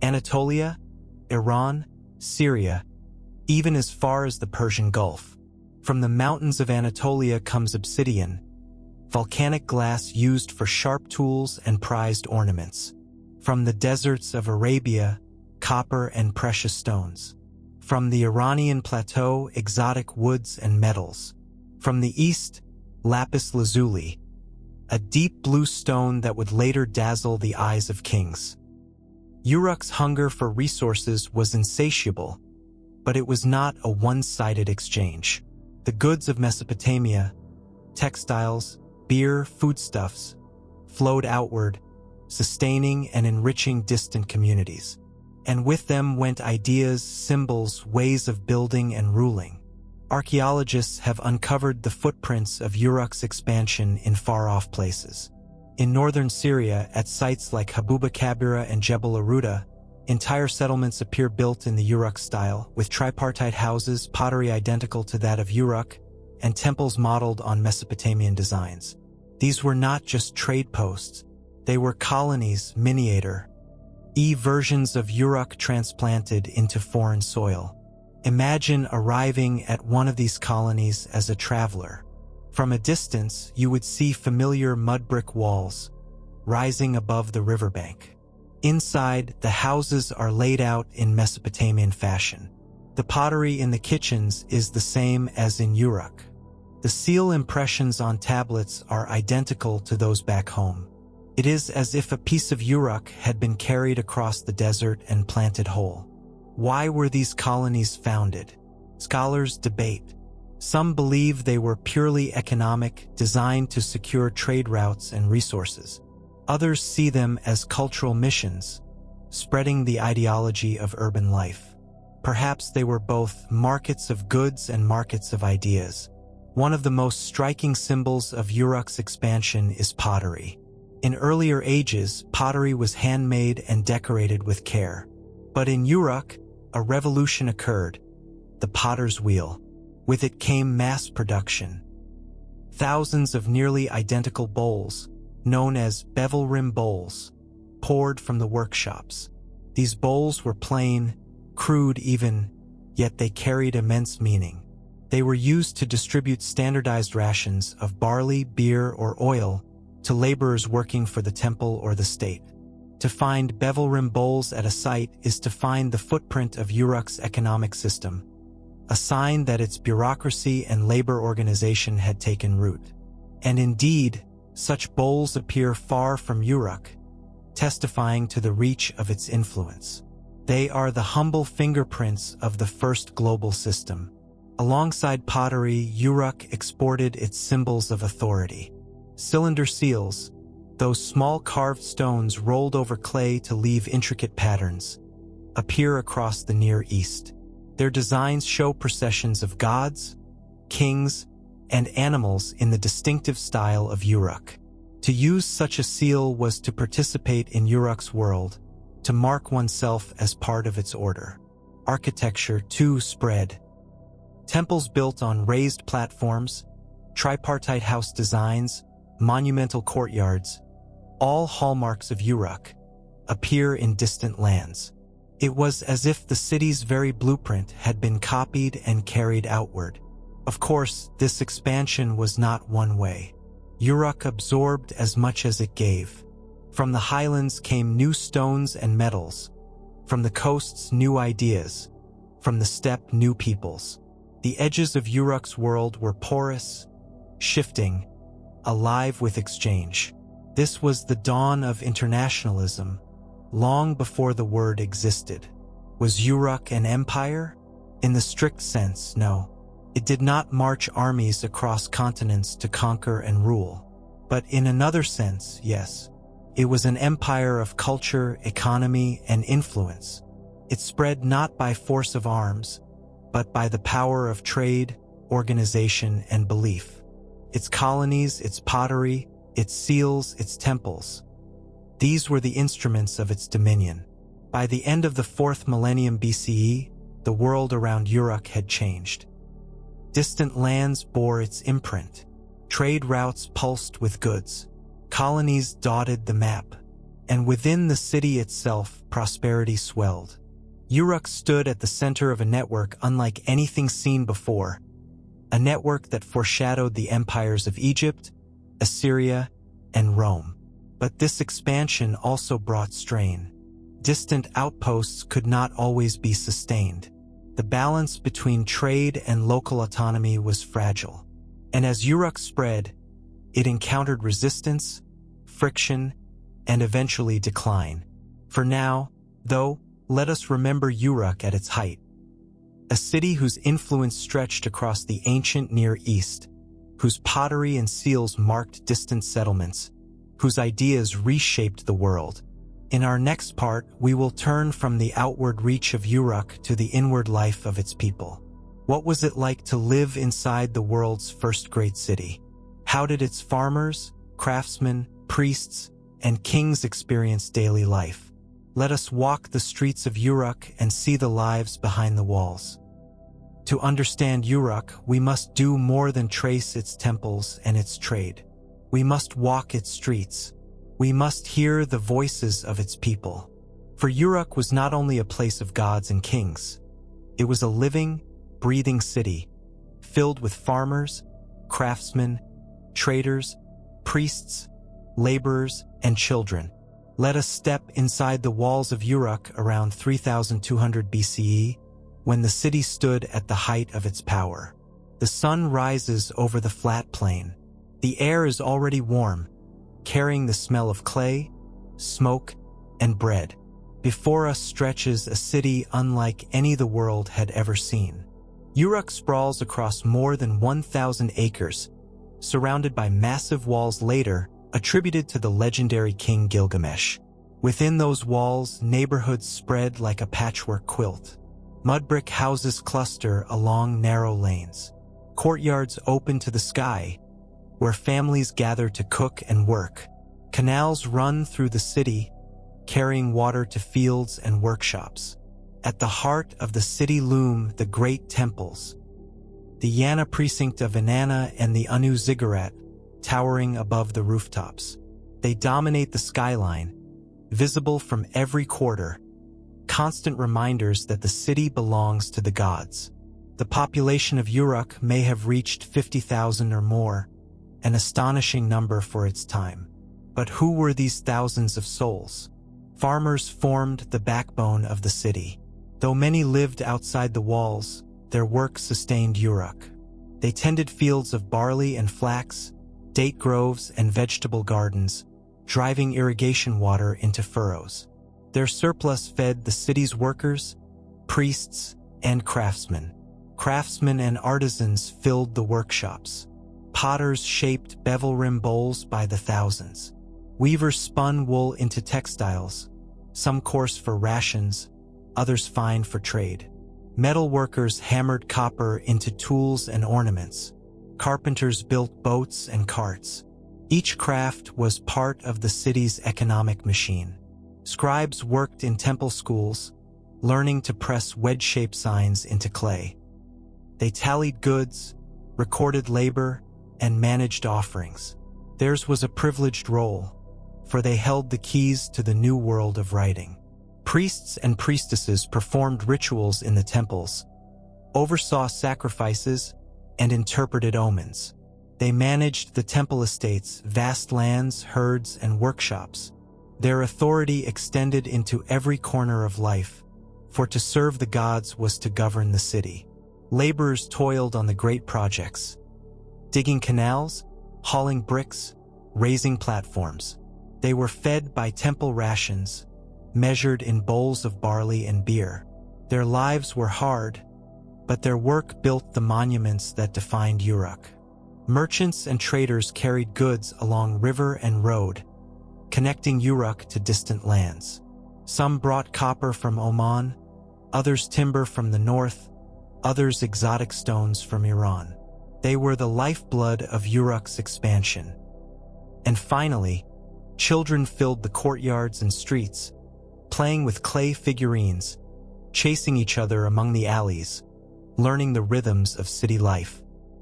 Anatolia, Iran, Syria, even as far as the Persian Gulf. From the mountains of Anatolia comes obsidian, volcanic glass used for sharp tools and prized ornaments. From the deserts of Arabia, copper and precious stones. From the Iranian plateau, exotic woods and metals. From the east, lapis lazuli, a deep blue stone that would later dazzle the eyes of kings. Uruk's hunger for resources was insatiable, but it was not a one-sided exchange. The goods of Mesopotamia, textiles, beer, foodstuffs, flowed outward, sustaining and enriching distant communities. And with them went ideas, symbols, ways of building and ruling. Archaeologists have uncovered the footprints of Uruk's expansion in far-off places. In northern Syria, at sites like Habuba Kabira and Jebel Aruda, entire settlements appear built in the Uruk style, with tripartite houses, pottery identical to that of Uruk, and temples modeled on Mesopotamian designs. These were not just trade posts, they were colonies, miniature, versions of Uruk transplanted into foreign soil. Imagine arriving at one of these colonies as a traveler. From a distance, you would see familiar mud brick walls, rising above the riverbank. Inside, the houses are laid out in Mesopotamian fashion. The pottery in the kitchens is the same as in Uruk. The seal impressions on tablets are identical to those back home. It is as if a piece of Uruk had been carried across the desert and planted whole. Why were these colonies founded? Scholars debate. Some believe they were purely economic, designed to secure trade routes and resources. Others see them as cultural missions, spreading the ideology of urban life. Perhaps they were both markets of goods and markets of ideas. One of the most striking symbols of Uruk's expansion is pottery. In earlier ages, pottery was handmade and decorated with care. But in Uruk, a revolution occurred, the potter's wheel. With it came mass production. Thousands of nearly identical bowls, known as bevel rim bowls, poured from the workshops. These bowls were plain, crude even, yet they carried immense meaning. They were used to distribute standardized rations of barley, beer, or oil to laborers working for the temple or the state. To find bevel rim bowls at a site is to find the footprint of Uruk's economic system, a sign that its bureaucracy and labor organization had taken root. And indeed, such bowls appear far from Uruk, testifying to the reach of its influence. They are the humble fingerprints of the first global system. Alongside pottery, Uruk exported its symbols of authority. Cylinder seals, those small carved stones rolled over clay to leave intricate patterns, appear across the Near East. Their designs show processions of gods, kings, and animals in the distinctive style of Uruk. To use such a seal was to participate in Uruk's world, to mark oneself as part of its order. Architecture, too, spread. Temples built on raised platforms, tripartite house designs, monumental courtyards, all hallmarks of Uruk, appear in distant lands. It was as if the city's very blueprint had been copied and carried outward. Of course, this expansion was not one way. Uruk absorbed as much as it gave. From the highlands came new stones and metals. From the coasts, new ideas. From the steppe, new peoples. The edges of Uruk's world were porous, shifting, alive with exchange. This was the dawn of internationalism, long before the word existed. Was Uruk an empire? In the strict sense, no. It did not march armies across continents to conquer and rule. But in another sense, yes. It was an empire of culture, economy, and influence. It spread not by force of arms, but by the power of trade, organization, and belief. Its colonies, its pottery, its seals, its temples. These were the instruments of its dominion. By the end of the 4th millennium BCE, the world around Uruk had changed. Distant lands bore its imprint. Trade routes pulsed with goods. Colonies dotted the map. And within the city itself, prosperity swelled. Uruk stood at the center of a network unlike anything seen before. A network that foreshadowed the empires of Egypt, Assyria, and Rome. But this expansion also brought strain. Distant outposts could not always be sustained. The balance between trade and local autonomy was fragile. And as Uruk spread, it encountered resistance, friction, and eventually decline. For now, though, let us remember Uruk at its height. A city whose influence stretched across the ancient Near East, whose pottery and seals marked distant settlements, whose ideas reshaped the world. In our next part, we will turn from the outward reach of Uruk to the inward life of its people. What was it like to live inside the world's first great city? How did its farmers, craftsmen, priests, and kings experience daily life? Let us walk the streets of Uruk and see the lives behind the walls. To understand Uruk, we must do more than trace its temples and its trade. We must walk its streets. We must hear the voices of its people. For Uruk was not only a place of gods and kings. It was a living, breathing city, filled with farmers, craftsmen, traders, priests, laborers, and children. Let us step inside the walls of Uruk around 3200 BCE, when the city stood at the height of its power. The sun rises over the flat plain. The air is already warm, carrying the smell of clay, smoke, and bread. Before us stretches a city unlike any the world had ever seen. Uruk sprawls across more than 1,000 acres, surrounded by massive walls later attributed to the legendary king Gilgamesh. Within those walls, neighborhoods spread like a patchwork quilt. Mud brick houses cluster along narrow lanes. Courtyards open to the sky, where families gather to cook and work. Canals run through the city, carrying water to fields and workshops. At the heart of the city loom the great temples, the Inanna precinct of Inanna and the Anu ziggurat, towering above the rooftops. They dominate the skyline, visible from every quarter, constant reminders that the city belongs to the gods. The population of Uruk may have reached 50,000 or more, an astonishing number for its time. But who were these thousands of souls? Farmers formed the backbone of the city. Though many lived outside the walls, their work sustained Uruk. They tended fields of barley and flax, date groves and vegetable gardens, driving irrigation water into furrows. Their surplus fed the city's workers, priests, and craftsmen. Craftsmen and artisans filled the workshops. Potters shaped bevel-rim bowls by the thousands. Weavers spun wool into textiles, some coarse for rations, others fine for trade. Metal workers hammered copper into tools and ornaments. Carpenters built boats and carts. Each craft was part of the city's economic machine. Scribes worked in temple schools, learning to press wedge-shaped signs into clay. They tallied goods, recorded labor, and managed offerings. Theirs was a privileged role, for they held the keys to the new world of writing. Priests and priestesses performed rituals in the temples, oversaw sacrifices, and interpreted omens. They managed the temple estates, vast lands, herds, and workshops. Their authority extended into every corner of life, for to serve the gods was to govern the city. Laborers toiled on the great projects, digging canals, hauling bricks, raising platforms. They were fed by temple rations, measured in bowls of barley and beer. Their lives were hard, but their work built the monuments that defined Uruk. Merchants and traders carried goods along river and road, connecting Uruk to distant lands. Some brought copper from Oman, others timber from the north, others exotic stones from Iran. They were the lifeblood of Uruk's expansion. And finally, children filled the courtyards and streets, playing with clay figurines, chasing each other among the alleys, learning the rhythms of city life.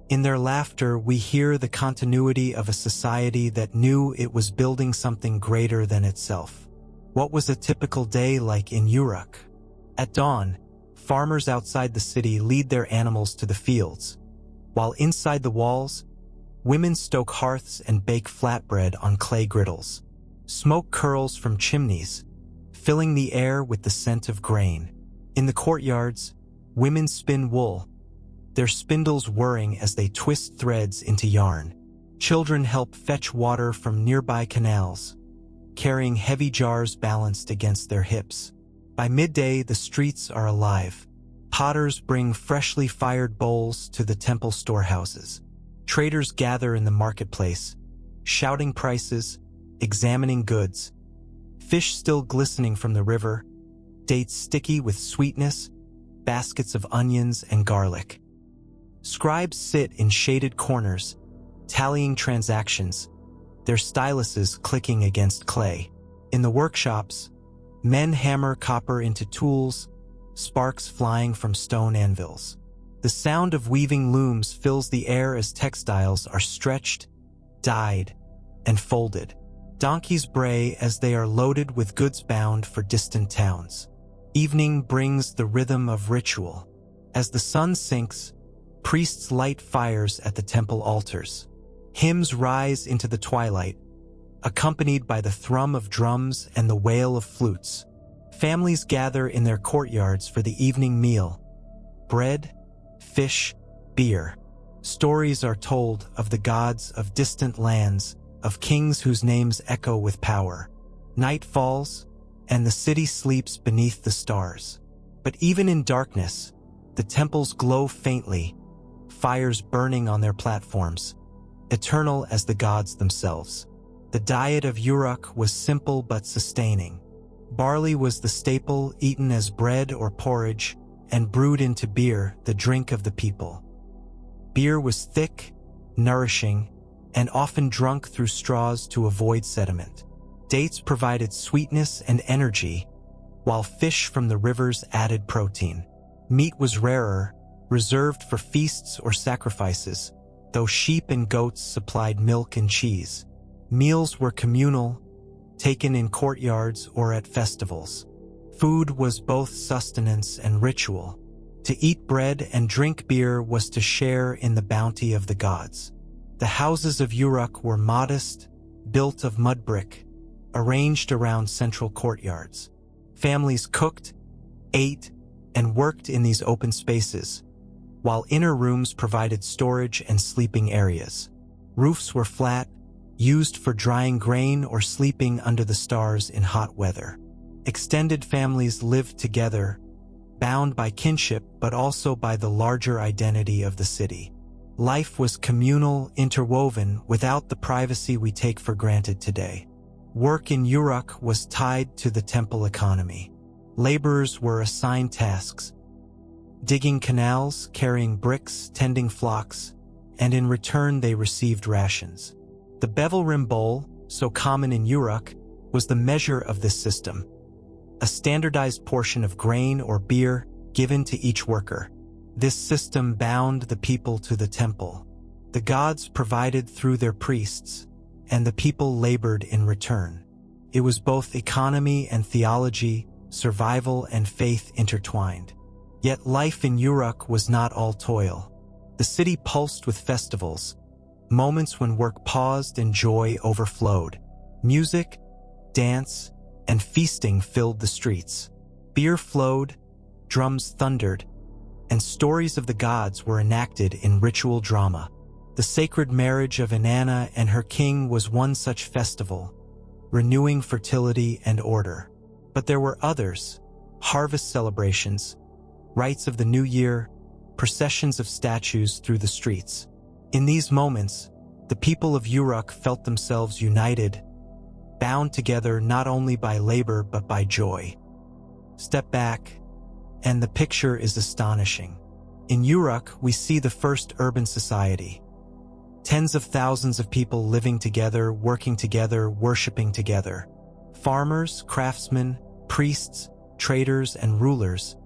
In their laughter, we hear the continuity of a society that knew it was building something greater than itself. What was a typical day like in Uruk? At dawn, farmers outside the city lead their animals to the fields, while inside the walls, women stoke hearths and bake flatbread on clay griddles. Smoke curls from chimneys, filling the air with the scent of grain. In the courtyards, women spin wool, their spindles whirring as they twist threads into yarn. Children help fetch water from nearby canals, carrying heavy jars balanced against their hips. By midday, the streets are alive. Potters bring freshly fired bowls to the temple storehouses. Traders gather in the marketplace, shouting prices, examining goods. Fish still glistening from the river, dates sticky with sweetness, baskets of onions and garlic. Scribes sit in shaded corners, tallying transactions, their styluses clicking against clay. In the workshops, men hammer copper into tools, sparks flying from stone anvils. The sound of weaving looms fills the air as textiles are stretched, dyed, and folded. Donkeys bray as they are loaded with goods bound for distant towns. Evening brings the rhythm of ritual. As the sun sinks, priests light fires at the temple altars. Hymns rise into the twilight, accompanied by the thrum of drums and the wail of flutes. Families gather in their courtyards for the evening meal. Bread, fish, beer. Stories are told of the gods of distant lands, of kings whose names echo with power. Night falls, and the city sleeps beneath the stars. But even in darkness, the temples glow faintly, fires burning on their platforms, eternal as the gods themselves. The diet of Uruk was simple but sustaining. Barley was the staple, eaten as bread or porridge, and brewed into beer, the drink of the people. Beer was thick, nourishing, and often drunk through straws to avoid sediment. Dates provided sweetness and energy, while fish from the rivers added protein. Meat was rarer, reserved for feasts or sacrifices, though sheep and goats supplied milk and cheese. Meals were communal, taken in courtyards or at festivals. Food was both sustenance and ritual. To eat bread and drink beer was to share in the bounty of the gods. The houses of Uruk were modest, built of mud brick, arranged around central courtyards. Families cooked, ate, and worked in these open spaces, while inner rooms provided storage and sleeping areas. Roofs were flat, used for drying grain or sleeping under the stars in hot weather. Extended families lived together, bound by kinship but also by the larger identity of the city. Life was communal, interwoven, without the privacy we take for granted today. Work in Uruk was tied to the temple economy. Laborers were assigned tasks, digging canals, carrying bricks, tending flocks, and in return they received rations. The bevel rim bowl, so common in Uruk, was the measure of this system, a standardized portion of grain or beer given to each worker. This system bound the people to the temple. The gods provided through their priests, and the people labored in return. It was both economy and theology, survival and faith intertwined. Yet life in Uruk was not all toil. The city pulsed with festivals, moments when work paused and joy overflowed. Music, dance, and feasting filled the streets. Beer flowed, drums thundered, and stories of the gods were enacted in ritual drama. The sacred marriage of Inanna and her king was one such festival, renewing fertility and order. But there were others: harvest celebrations, rites of the new year, processions of statues through the streets. In these moments, the people of Uruk felt themselves united, bound together not only by labor but by joy. Step back, and the picture is astonishing. In Uruk, we see the first urban society. Tens of thousands of people living together, working together, worshiping together. Farmers, craftsmen, priests, traders, and rulers,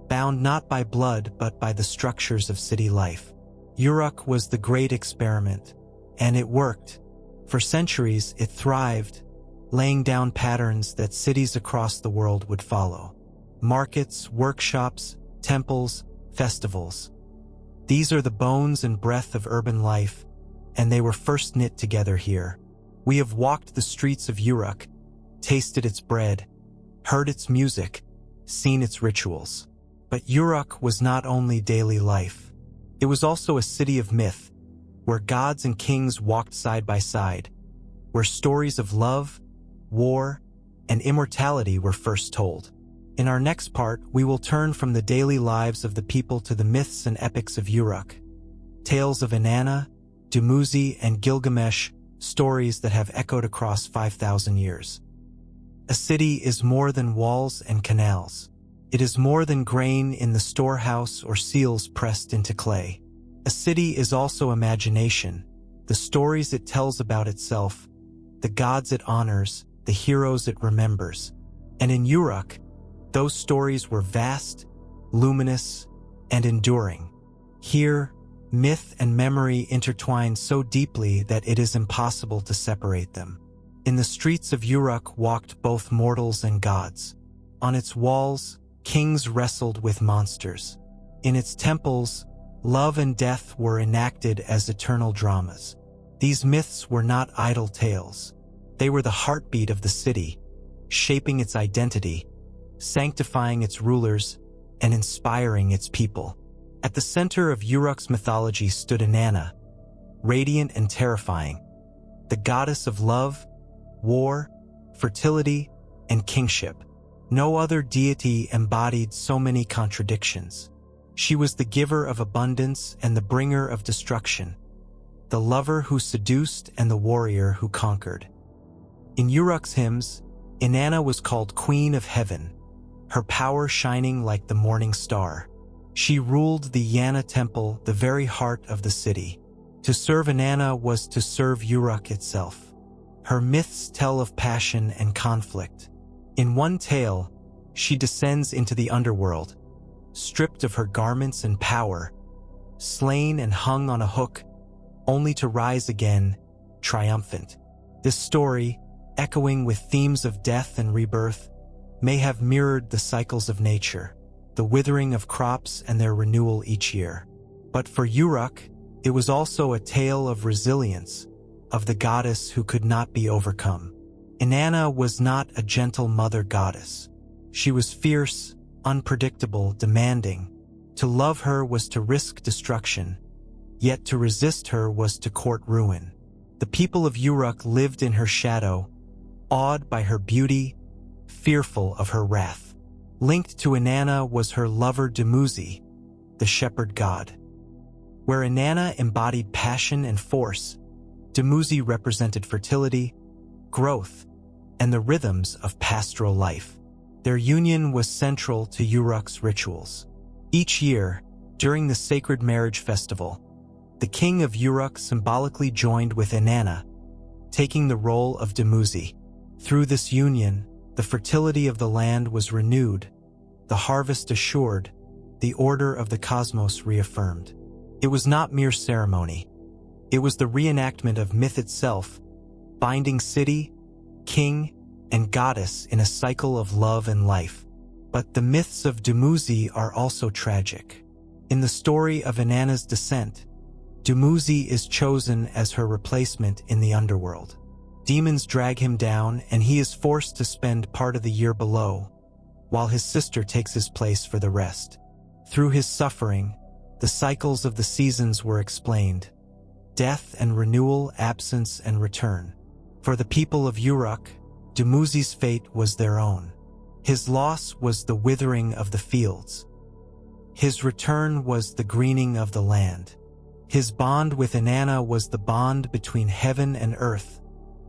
bound not by blood but by the structures of city life. Uruk was the great experiment, and it worked. For centuries, it thrived, laying down patterns that cities across the world would follow. Markets, workshops, temples, festivals. These are the bones and breath of urban life, and they were first knit together here. We have walked the streets of Uruk, tasted its bread, heard its music, seen its rituals. But Uruk was not only daily life. It was also a city of myth, where gods and kings walked side by side, where stories of love, war, and immortality were first told. In our next part, we will turn from the daily lives of the people to the myths and epics of Uruk. Tales of Inanna, Dumuzi, and Gilgamesh, stories that have echoed across 5,000 years. A city is more than walls and canals. It is more than grain in the storehouse or seals pressed into clay. A city is also imagination, the stories it tells about itself, the gods it honors, the heroes it remembers. And in Uruk, those stories were vast, luminous, and enduring. Here, myth and memory intertwine so deeply that it is impossible to separate them. In the streets of Uruk walked both mortals and gods. On its walls, kings wrestled with monsters. In its temples, love and death were enacted as eternal dramas. These myths were not idle tales. They were the heartbeat of the city, shaping its identity, sanctifying its rulers, and inspiring its people. At the center of Uruk's mythology stood Inanna, radiant and terrifying, the goddess of love, war, fertility, and kingship. No other deity embodied so many contradictions. She was the giver of abundance and the bringer of destruction, the lover who seduced and the warrior who conquered. In Uruk's hymns, Inanna was called Queen of Heaven, her power shining like the morning star. She ruled the Inanna temple, the very heart of the city. To serve Inanna was to serve Uruk itself. Her myths tell of passion and conflict. In one tale, she descends into the underworld, stripped of her garments and power, slain and hung on a hook, only to rise again, triumphant. This story, echoing with themes of death and rebirth, may have mirrored the cycles of nature, the withering of crops and their renewal each year. But for Uruk, it was also a tale of resilience, of the goddess who could not be overcome. Inanna was not a gentle mother goddess. She was fierce, unpredictable, demanding. To love her was to risk destruction, yet to resist her was to court ruin. The people of Uruk lived in her shadow, awed by her beauty, fearful of her wrath. Linked to Inanna was her lover Dumuzi, the shepherd god. Where Inanna embodied passion and force, Dumuzi represented fertility, growth, and the rhythms of pastoral life. Their union was central to Uruk's rituals. Each year, during the sacred marriage festival, the king of Uruk symbolically joined with Inanna, taking the role of Dumuzi. Through this union, the fertility of the land was renewed, the harvest assured, the order of the cosmos reaffirmed. It was not mere ceremony. It was the reenactment of myth itself, binding city, king, and goddess in a cycle of love and life. But the myths of Dumuzi are also tragic. In the story of Inanna's descent, Dumuzi is chosen as her replacement in the underworld. Demons drag him down, and he is forced to spend part of the year below, while his sister takes his place for the rest. Through his suffering, the cycles of the seasons were explained: death and renewal, absence and return. For the people of Uruk, Dumuzi's fate was their own. His loss was the withering of the fields. His return was the greening of the land. His bond with Inanna was the bond between heaven and earth,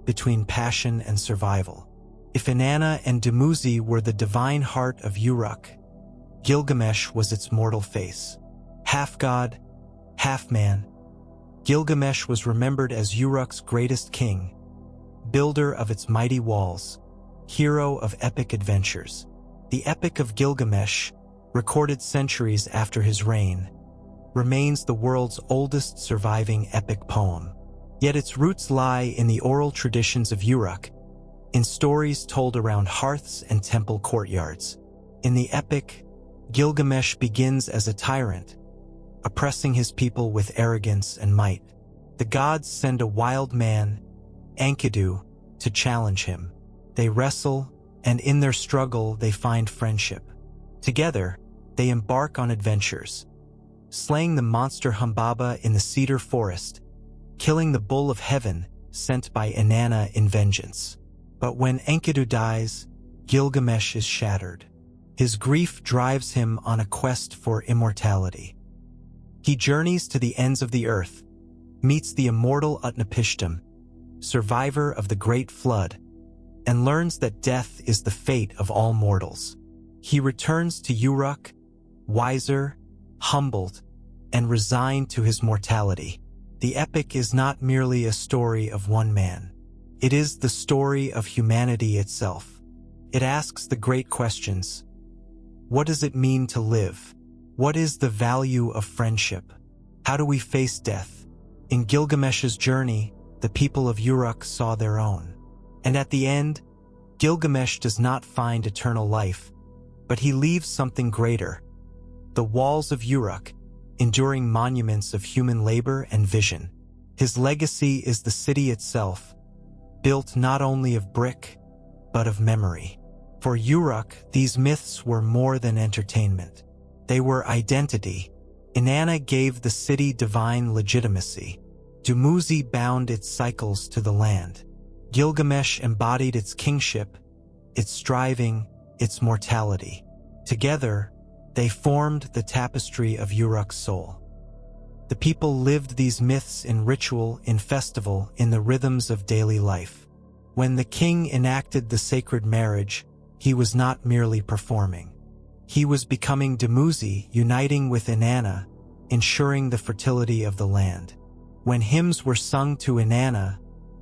between passion and survival. If Inanna and Dumuzi were the divine heart of Uruk, Gilgamesh was its mortal face. Half god, half man, Gilgamesh was remembered as Uruk's greatest king, builder of its mighty walls, hero of epic adventures. The Epic of Gilgamesh, recorded centuries after his reign, remains the world's oldest surviving epic poem. Yet its roots lie in the oral traditions of Uruk, in stories told around hearths and temple courtyards. In the epic, Gilgamesh begins as a tyrant, oppressing his people with arrogance and might. The gods send a wild man, Enkidu, to challenge him. They wrestle, and in their struggle they find friendship. Together, they embark on adventures, slaying the monster Humbaba in the cedar forest, killing the bull of heaven sent by Inanna in vengeance. But when Enkidu dies, Gilgamesh is shattered. His grief drives him on a quest for immortality. He journeys to the ends of the earth, meets the immortal Utnapishtim, survivor of the Great Flood, and learns that death is the fate of all mortals. He returns to Uruk, wiser, humbled, and resigned to his mortality. The epic is not merely a story of one man. It is the story of humanity itself. It asks the great questions. What does it mean to live? What is the value of friendship? How do we face death? In Gilgamesh's journey, the people of Uruk saw their own. And at the end, Gilgamesh does not find eternal life, but he leaves something greater: the walls of Uruk, enduring monuments of human labor and vision. His legacy is the city itself, built not only of brick, but of memory. For Uruk, these myths were more than entertainment. They were identity. Inanna gave the city divine legitimacy. Dumuzi bound its cycles to the land. Gilgamesh embodied its kingship, its striving, its mortality. Together, they formed the tapestry of Uruk's soul. The people lived these myths in ritual, in festival, in the rhythms of daily life. When the king enacted the sacred marriage, he was not merely performing. He was becoming Dumuzi, uniting with Inanna, ensuring the fertility of the land. When hymns were sung to Inanna,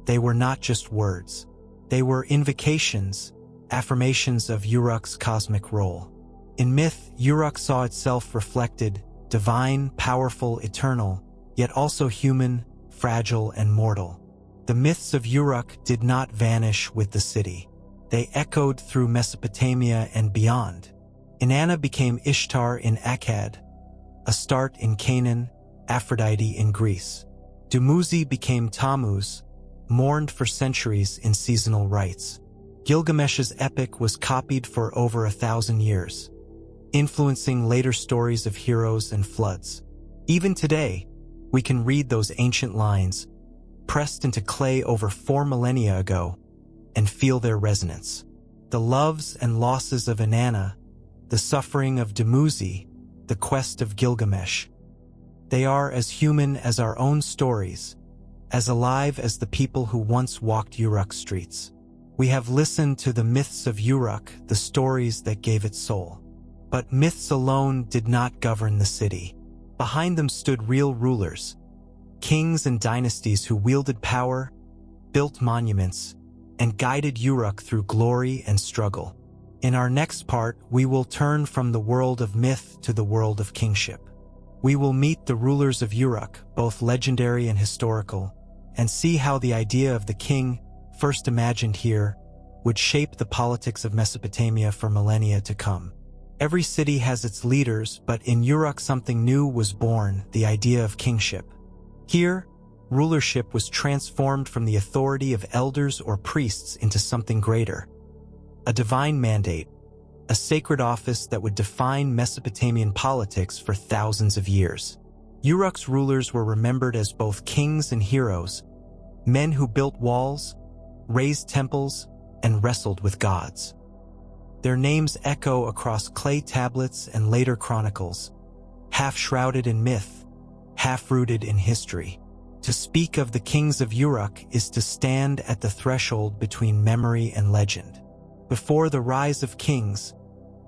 they were not just words. They were invocations, affirmations of Uruk's cosmic role. In myth, Uruk saw itself reflected, divine, powerful, eternal, yet also human, fragile, and mortal. The myths of Uruk did not vanish with the city. They echoed through Mesopotamia and beyond. Inanna became Ishtar in Akkad, Astarte in Canaan, Aphrodite in Greece. Dumuzi became Tammuz, mourned for centuries in seasonal rites. Gilgamesh's epic was copied for over 1,000 years, influencing later stories of heroes and floods. Even today, we can read those ancient lines, pressed into clay over 4 millennia ago, and feel their resonance. The loves and losses of Inanna, the suffering of Dumuzi, the quest of Gilgamesh. They are as human as our own stories, as alive as the people who once walked Uruk streets. We have listened to the myths of Uruk, the stories that gave it soul. But myths alone did not govern the city. Behind them stood real rulers, kings and dynasties who wielded power, built monuments, and guided Uruk through glory and struggle. In our next part, we will turn from the world of myth to the world of kingship. We will meet the rulers of Uruk, both legendary and historical, and see how the idea of the king, first imagined here, would shape the politics of Mesopotamia for millennia to come. Every city has its leaders, but in Uruk something new was born, the idea of kingship. Here, rulership was transformed from the authority of elders or priests into something greater. A divine mandate, a sacred office that would define Mesopotamian politics for thousands of years. Uruk's rulers were remembered as both kings and heroes, men who built walls, raised temples, and wrestled with gods. Their names echo across clay tablets and later chronicles, half shrouded in myth, half rooted in history. To speak of the kings of Uruk is to stand at the threshold between memory and legend. Before the rise of kings,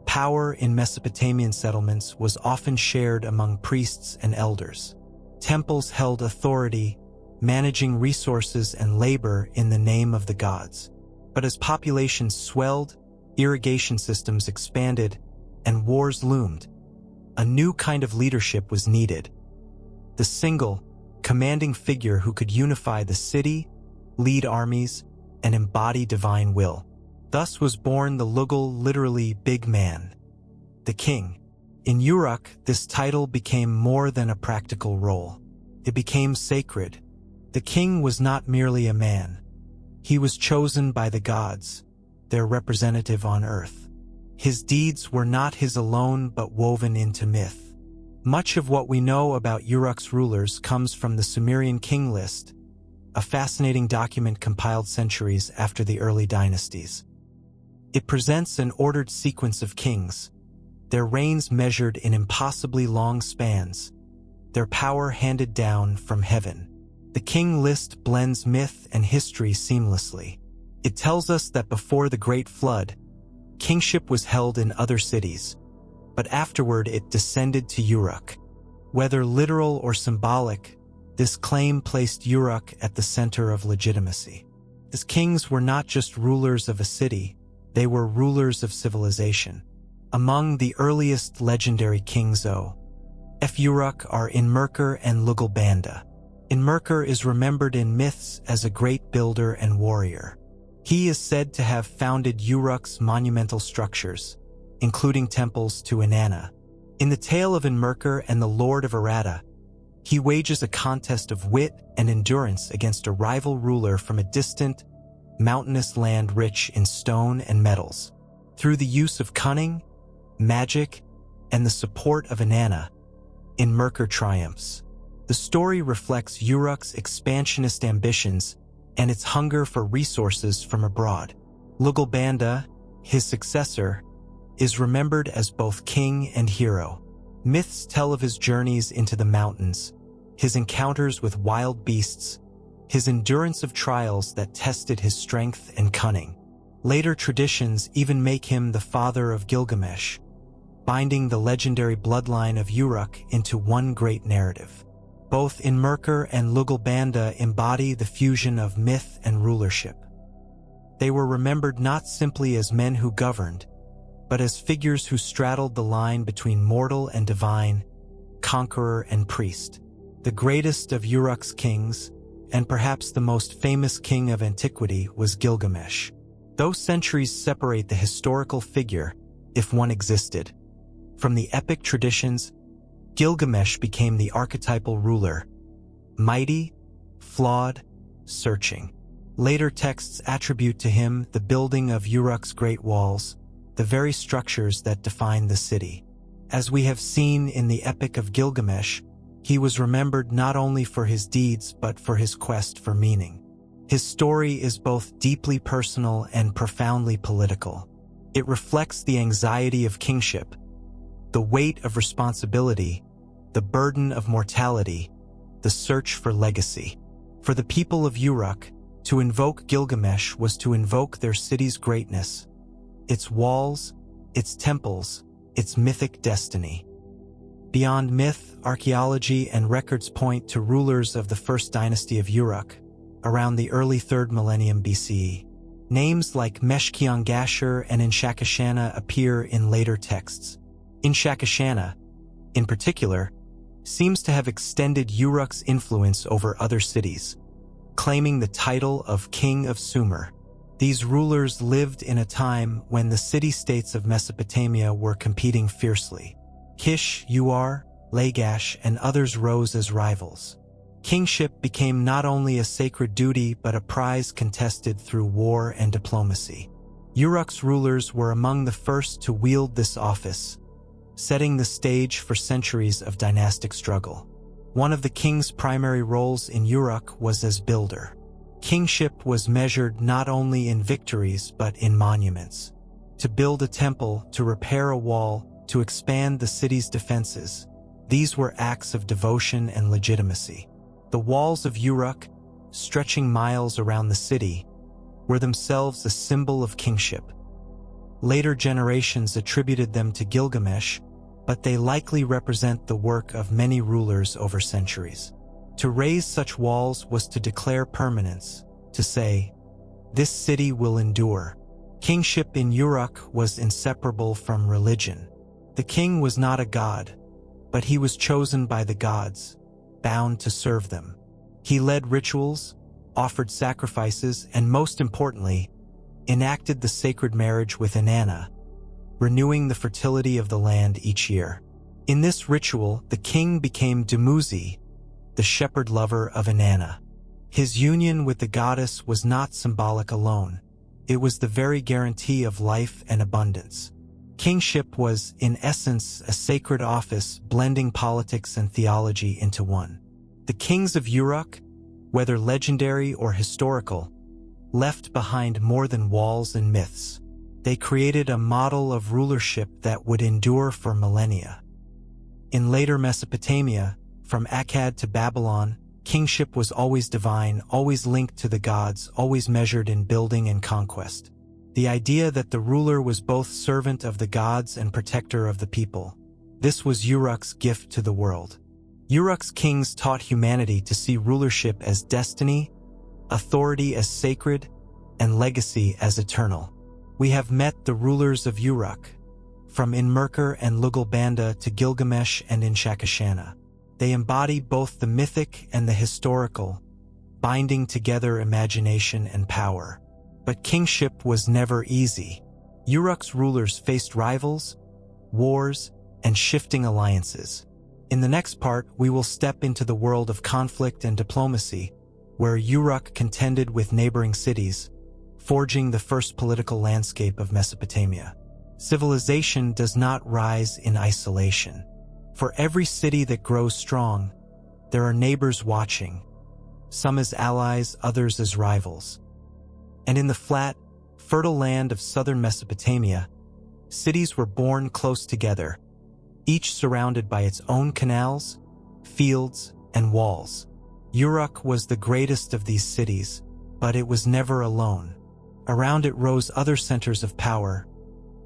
power in Mesopotamian settlements was often shared among priests and elders. Temples held authority, managing resources and labor in the name of the gods. But as populations swelled, irrigation systems expanded, and wars loomed, a new kind of leadership was needed. The single, commanding figure who could unify the city, lead armies, and embody divine will. Thus was born the Lugal, literally big man, the king. In Uruk, this title became more than a practical role. It became sacred. The king was not merely a man. He was chosen by the gods, their representative on earth. His deeds were not his alone but woven into myth. Much of what we know about Uruk's rulers comes from the Sumerian king list, a fascinating document compiled centuries after the early dynasties. It presents an ordered sequence of kings, their reigns measured in impossibly long spans, their power handed down from heaven. The king list blends myth and history seamlessly. It tells us that before the Great Flood, kingship was held in other cities, but afterward it descended to Uruk. Whether literal or symbolic, this claim placed Uruk at the center of legitimacy. His kings were not just rulers of a city, they were rulers of civilization. Among the earliest legendary kings of Uruk are Enmerkar and Lugalbanda. Enmerkar is remembered in myths as a great builder and warrior. He is said to have founded Uruk's monumental structures, including temples to Inanna. In the tale of Enmerkar and the Lord of Aratta, he wages a contest of wit and endurance against a rival ruler from a distant, mountainous land rich in stone and metals. Through the use of cunning, magic, and the support of Inanna, Enmerkar triumphs. The story reflects Uruk's expansionist ambitions and its hunger for resources from abroad. Lugalbanda, his successor, is remembered as both king and hero. Myths tell of his journeys into the mountains, his encounters with wild beasts, his endurance of trials that tested his strength and cunning. Later traditions even make him the father of Gilgamesh, binding the legendary bloodline of Uruk into one great narrative. Both Inmerkur and Lugalbanda embody the fusion of myth and rulership. They were remembered not simply as men who governed, but as figures who straddled the line between mortal and divine, conqueror and priest. The greatest of Uruk's kings, and perhaps the most famous king of antiquity, was Gilgamesh. Though centuries separate the historical figure, if one existed, from the epic traditions, Gilgamesh became the archetypal ruler, mighty, flawed, searching. Later texts attribute to him the building of Uruk's great walls, the very structures that define the city. As we have seen in the Epic of Gilgamesh, he was remembered not only for his deeds but for his quest for meaning. His story is both deeply personal and profoundly political. It reflects the anxiety of kingship, the weight of responsibility, the burden of mortality, the search for legacy. For the people of Uruk, to invoke Gilgamesh was to invoke their city's greatness, its walls, its temples, its mythic destiny. Beyond myth, archaeology and records point to rulers of the first dynasty of Uruk, around the early 3rd millennium BCE. Names like Meshkion-Gashur and Inshakashana appear in later texts. Inshakashana, in particular, seems to have extended Uruk's influence over other cities, claiming the title of King of Sumer. These rulers lived in a time when the city-states of Mesopotamia were competing fiercely. Kish, Uar, Lagash, and others rose as rivals. Kingship became not only a sacred duty but a prize contested through war and diplomacy. Uruk's rulers were among the first to wield this office, setting the stage for centuries of dynastic struggle. One of the king's primary roles in Uruk was as builder. Kingship was measured not only in victories but in monuments. To build a temple, to repair a wall, to expand the city's defenses, these were acts of devotion and legitimacy. The walls of Uruk, stretching miles around the city, were themselves a symbol of kingship. Later generations attributed them to Gilgamesh, but they likely represent the work of many rulers over centuries. To raise such walls was to declare permanence, to say, "This city will endure." Kingship in Uruk was inseparable from religion. The king was not a god, but he was chosen by the gods, bound to serve them. He led rituals, offered sacrifices, and most importantly, enacted the sacred marriage with Inanna, renewing the fertility of the land each year. In this ritual, the king became Dumuzi, the shepherd lover of Inanna. His union with the goddess was not symbolic alone. It was the very guarantee of life and abundance. Kingship was, in essence, a sacred office blending politics and theology into one. The kings of Uruk, whether legendary or historical, left behind more than walls and myths. They created a model of rulership that would endure for millennia. In later Mesopotamia, from Akkad to Babylon, kingship was always divine, always linked to the gods, always measured in building and conquest. The idea that the ruler was both servant of the gods and protector of the people. This was Uruk's gift to the world. Uruk's kings taught humanity to see rulership as destiny, authority as sacred, and legacy as eternal. We have met the rulers of Uruk, from Inmerkur and Lugalbanda to Gilgamesh and Inshakashana. They embody both the mythic and the historical, binding together imagination and power. But kingship was never easy. Uruk's rulers faced rivals, wars, and shifting alliances. In the next part, we will step into the world of conflict and diplomacy, where Uruk contended with neighboring cities, forging the first political landscape of Mesopotamia. Civilization does not rise in isolation. For every city that grows strong, there are neighbors watching, some as allies, others as rivals. And in the flat, fertile land of southern Mesopotamia, cities were born close together, each surrounded by its own canals, fields, and walls. Uruk was the greatest of these cities, but it was never alone. Around it rose other centers of power: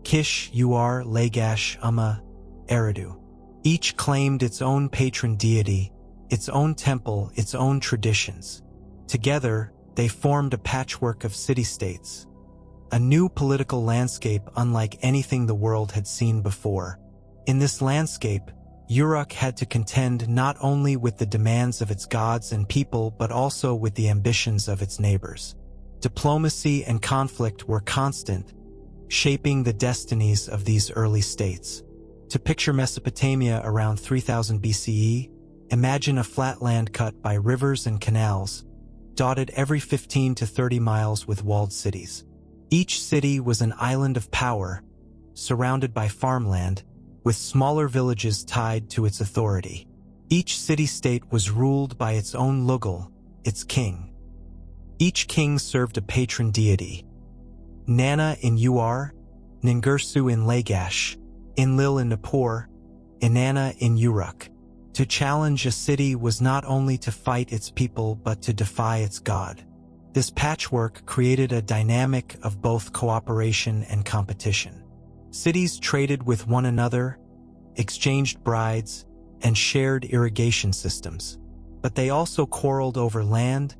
Kish, Uar, Lagash, Umma, Eridu. Each claimed its own patron deity, its own temple, its own traditions. Together, they formed a patchwork of city-states, a new political landscape unlike anything the world had seen before. In this landscape, Uruk had to contend not only with the demands of its gods and people but also with the ambitions of its neighbors. Diplomacy and conflict were constant, shaping the destinies of these early states. To picture Mesopotamia around 3000 BCE, imagine a flat land cut by rivers and canals, dotted every 15 to 30 miles with walled cities. Each city was an island of power, surrounded by farmland, with smaller villages tied to its authority. Each city-state was ruled by its own Lugul, its king. Each king served a patron deity. Inanna in Ur, Ningirsu in Lagash, Enlil in Nippur, Inanna in Uruk. To challenge a city was not only to fight its people but to defy its god. This patchwork created a dynamic of both cooperation and competition. Cities traded with one another, exchanged brides, and shared irrigation systems. But they also quarreled over land,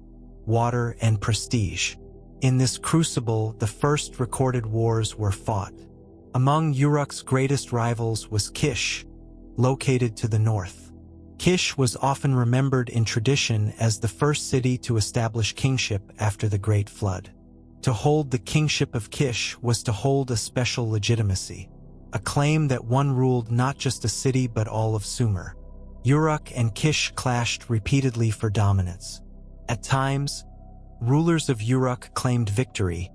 water, and prestige. In this crucible, the first recorded wars were fought. Among Uruk's greatest rivals was Kish, located to the north. Kish was often remembered in tradition as the first city to establish kingship after the Great Flood. To hold the kingship of Kish was to hold a special legitimacy, a claim that one ruled not just a city but all of Sumer. Uruk and Kish clashed repeatedly for dominance. At times, rulers of Uruk claimed victory,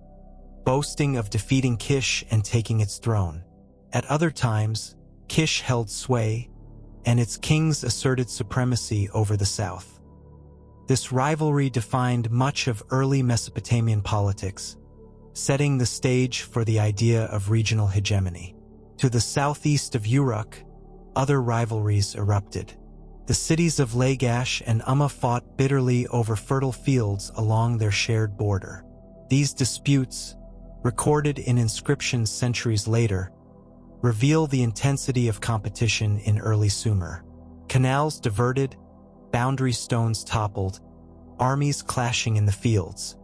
boasting of defeating Kish and taking its throne. At other times, Kish held sway, and its kings asserted supremacy over the south. This rivalry defined much of early Mesopotamian politics, setting the stage for the idea of regional hegemony. To the southeast of Uruk, other rivalries erupted. The cities of Lagash and Umma fought bitterly over fertile fields along their shared border. These disputes, recorded in inscriptions centuries later, reveal the intensity of competition in early Sumer. Canals diverted, boundary stones toppled, armies clashing in the fields.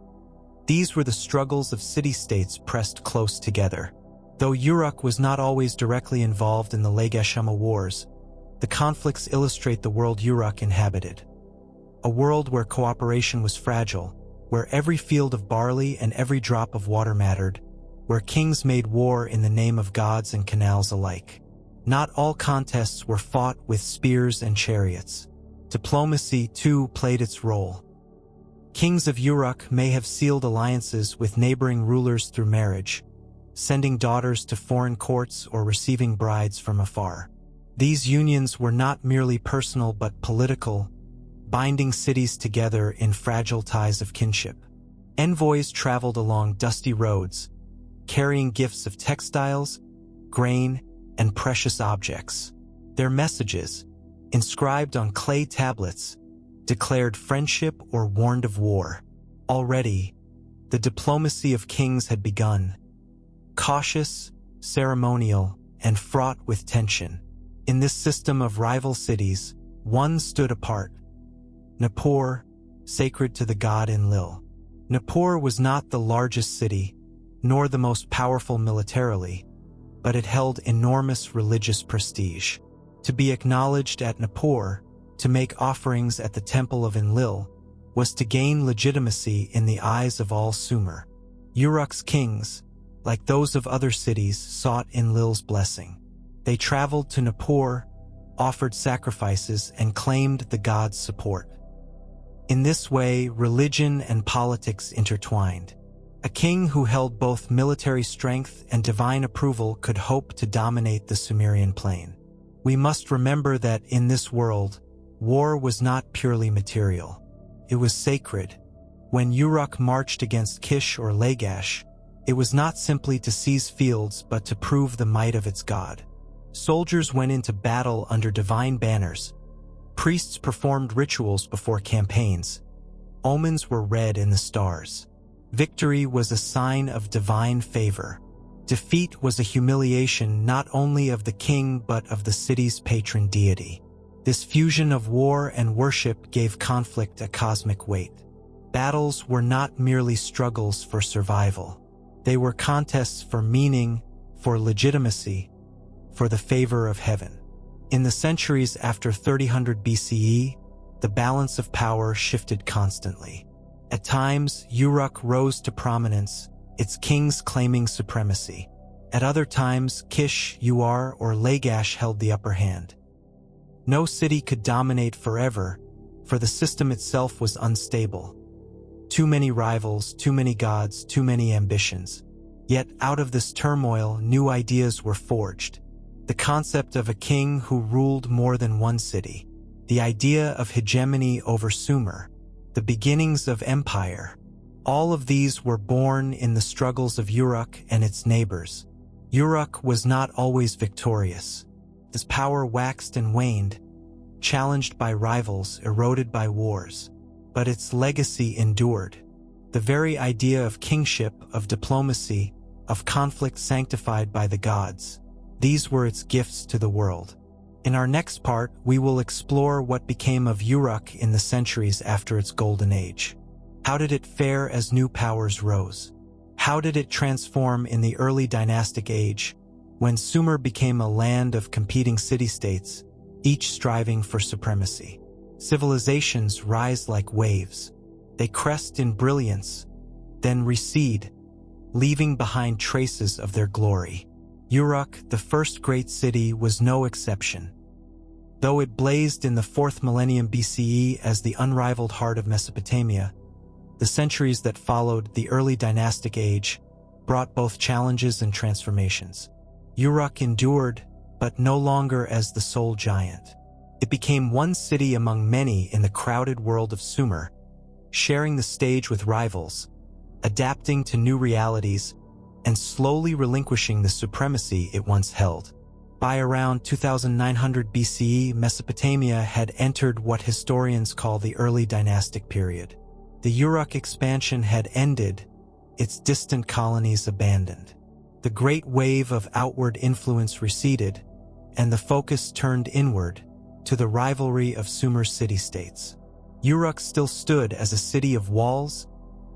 These were the struggles of city-states pressed close together. Though Uruk was not always directly involved in the Lagash-Umma wars, the conflicts illustrate the world Uruk inhabited. A world where cooperation was fragile, where every field of barley and every drop of water mattered, where kings made war in the name of gods and canals alike. Not all contests were fought with spears and chariots. Diplomacy, too, played its role. Kings of Uruk may have sealed alliances with neighboring rulers through marriage, sending daughters to foreign courts or receiving brides from afar. These unions were not merely personal but political, binding cities together in fragile ties of kinship. Envoys traveled along dusty roads, carrying gifts of textiles, grain, and precious objects. Their messages, inscribed on clay tablets, declared friendship or warned of war. Already, the diplomacy of kings had begun, cautious, ceremonial, and fraught with tension. In this system of rival cities, one stood apart: Nippur, sacred to the god Enlil. Nippur was not the largest city, nor the most powerful militarily, but it held enormous religious prestige. To be acknowledged at Nippur, to make offerings at the temple of Enlil, was to gain legitimacy in the eyes of all Sumer. Uruk's kings, like those of other cities, sought Enlil's blessing. They traveled to Nippur, offered sacrifices, and claimed the god's support. In this way, religion and politics intertwined. A king who held both military strength and divine approval could hope to dominate the Sumerian plain. We must remember that in this world, war was not purely material. It was sacred. When Uruk marched against Kish or Lagash, it was not simply to seize fields but to prove the might of its god. Soldiers went into battle under divine banners. Priests performed rituals before campaigns. Omens were read in the stars. Victory was a sign of divine favor. Defeat was a humiliation not only of the king but of the city's patron deity. This fusion of war and worship gave conflict a cosmic weight. Battles were not merely struggles for survival. They were contests for meaning, for legitimacy, for the favor of heaven. In the centuries after 3000 BCE, the balance of power shifted constantly. At times, Uruk rose to prominence, its kings claiming supremacy. At other times, Kish, Uar, or Lagash held the upper hand. No city could dominate forever, for the system itself was unstable. Too many rivals, too many gods, too many ambitions. Yet out of this turmoil, new ideas were forged. The concept of a king who ruled more than one city. The idea of hegemony over Sumer. The beginnings of empire. All of these were born in the struggles of Uruk and its neighbors. Uruk was not always victorious. His power waxed and waned, challenged by rivals, eroded by wars. But its legacy endured. The very idea of kingship, of diplomacy, of conflict sanctified by the gods. These were its gifts to the world. In our next part, we will explore what became of Uruk in the centuries after its golden age. How did it fare as new powers rose? How did it transform in the early dynastic age, when Sumer became a land of competing city-states, each striving for supremacy? Civilizations rise like waves. They crest in brilliance, then recede, leaving behind traces of their glory. Uruk, the first great city, was no exception. Though it blazed in the 4th millennium BCE as the unrivaled heart of Mesopotamia, the centuries that followed, the early dynastic age, brought both challenges and transformations. Uruk endured, but no longer as the sole giant. It became one city among many in the crowded world of Sumer, sharing the stage with rivals, adapting to new realities, and slowly relinquishing the supremacy it once held. By around 2900 BCE, Mesopotamia had entered what historians call the early dynastic period. The Uruk expansion had ended, its distant colonies abandoned. The great wave of outward influence receded, and the focus turned inward, to the rivalry of Sumer's city-states. Uruk still stood as a city of walls,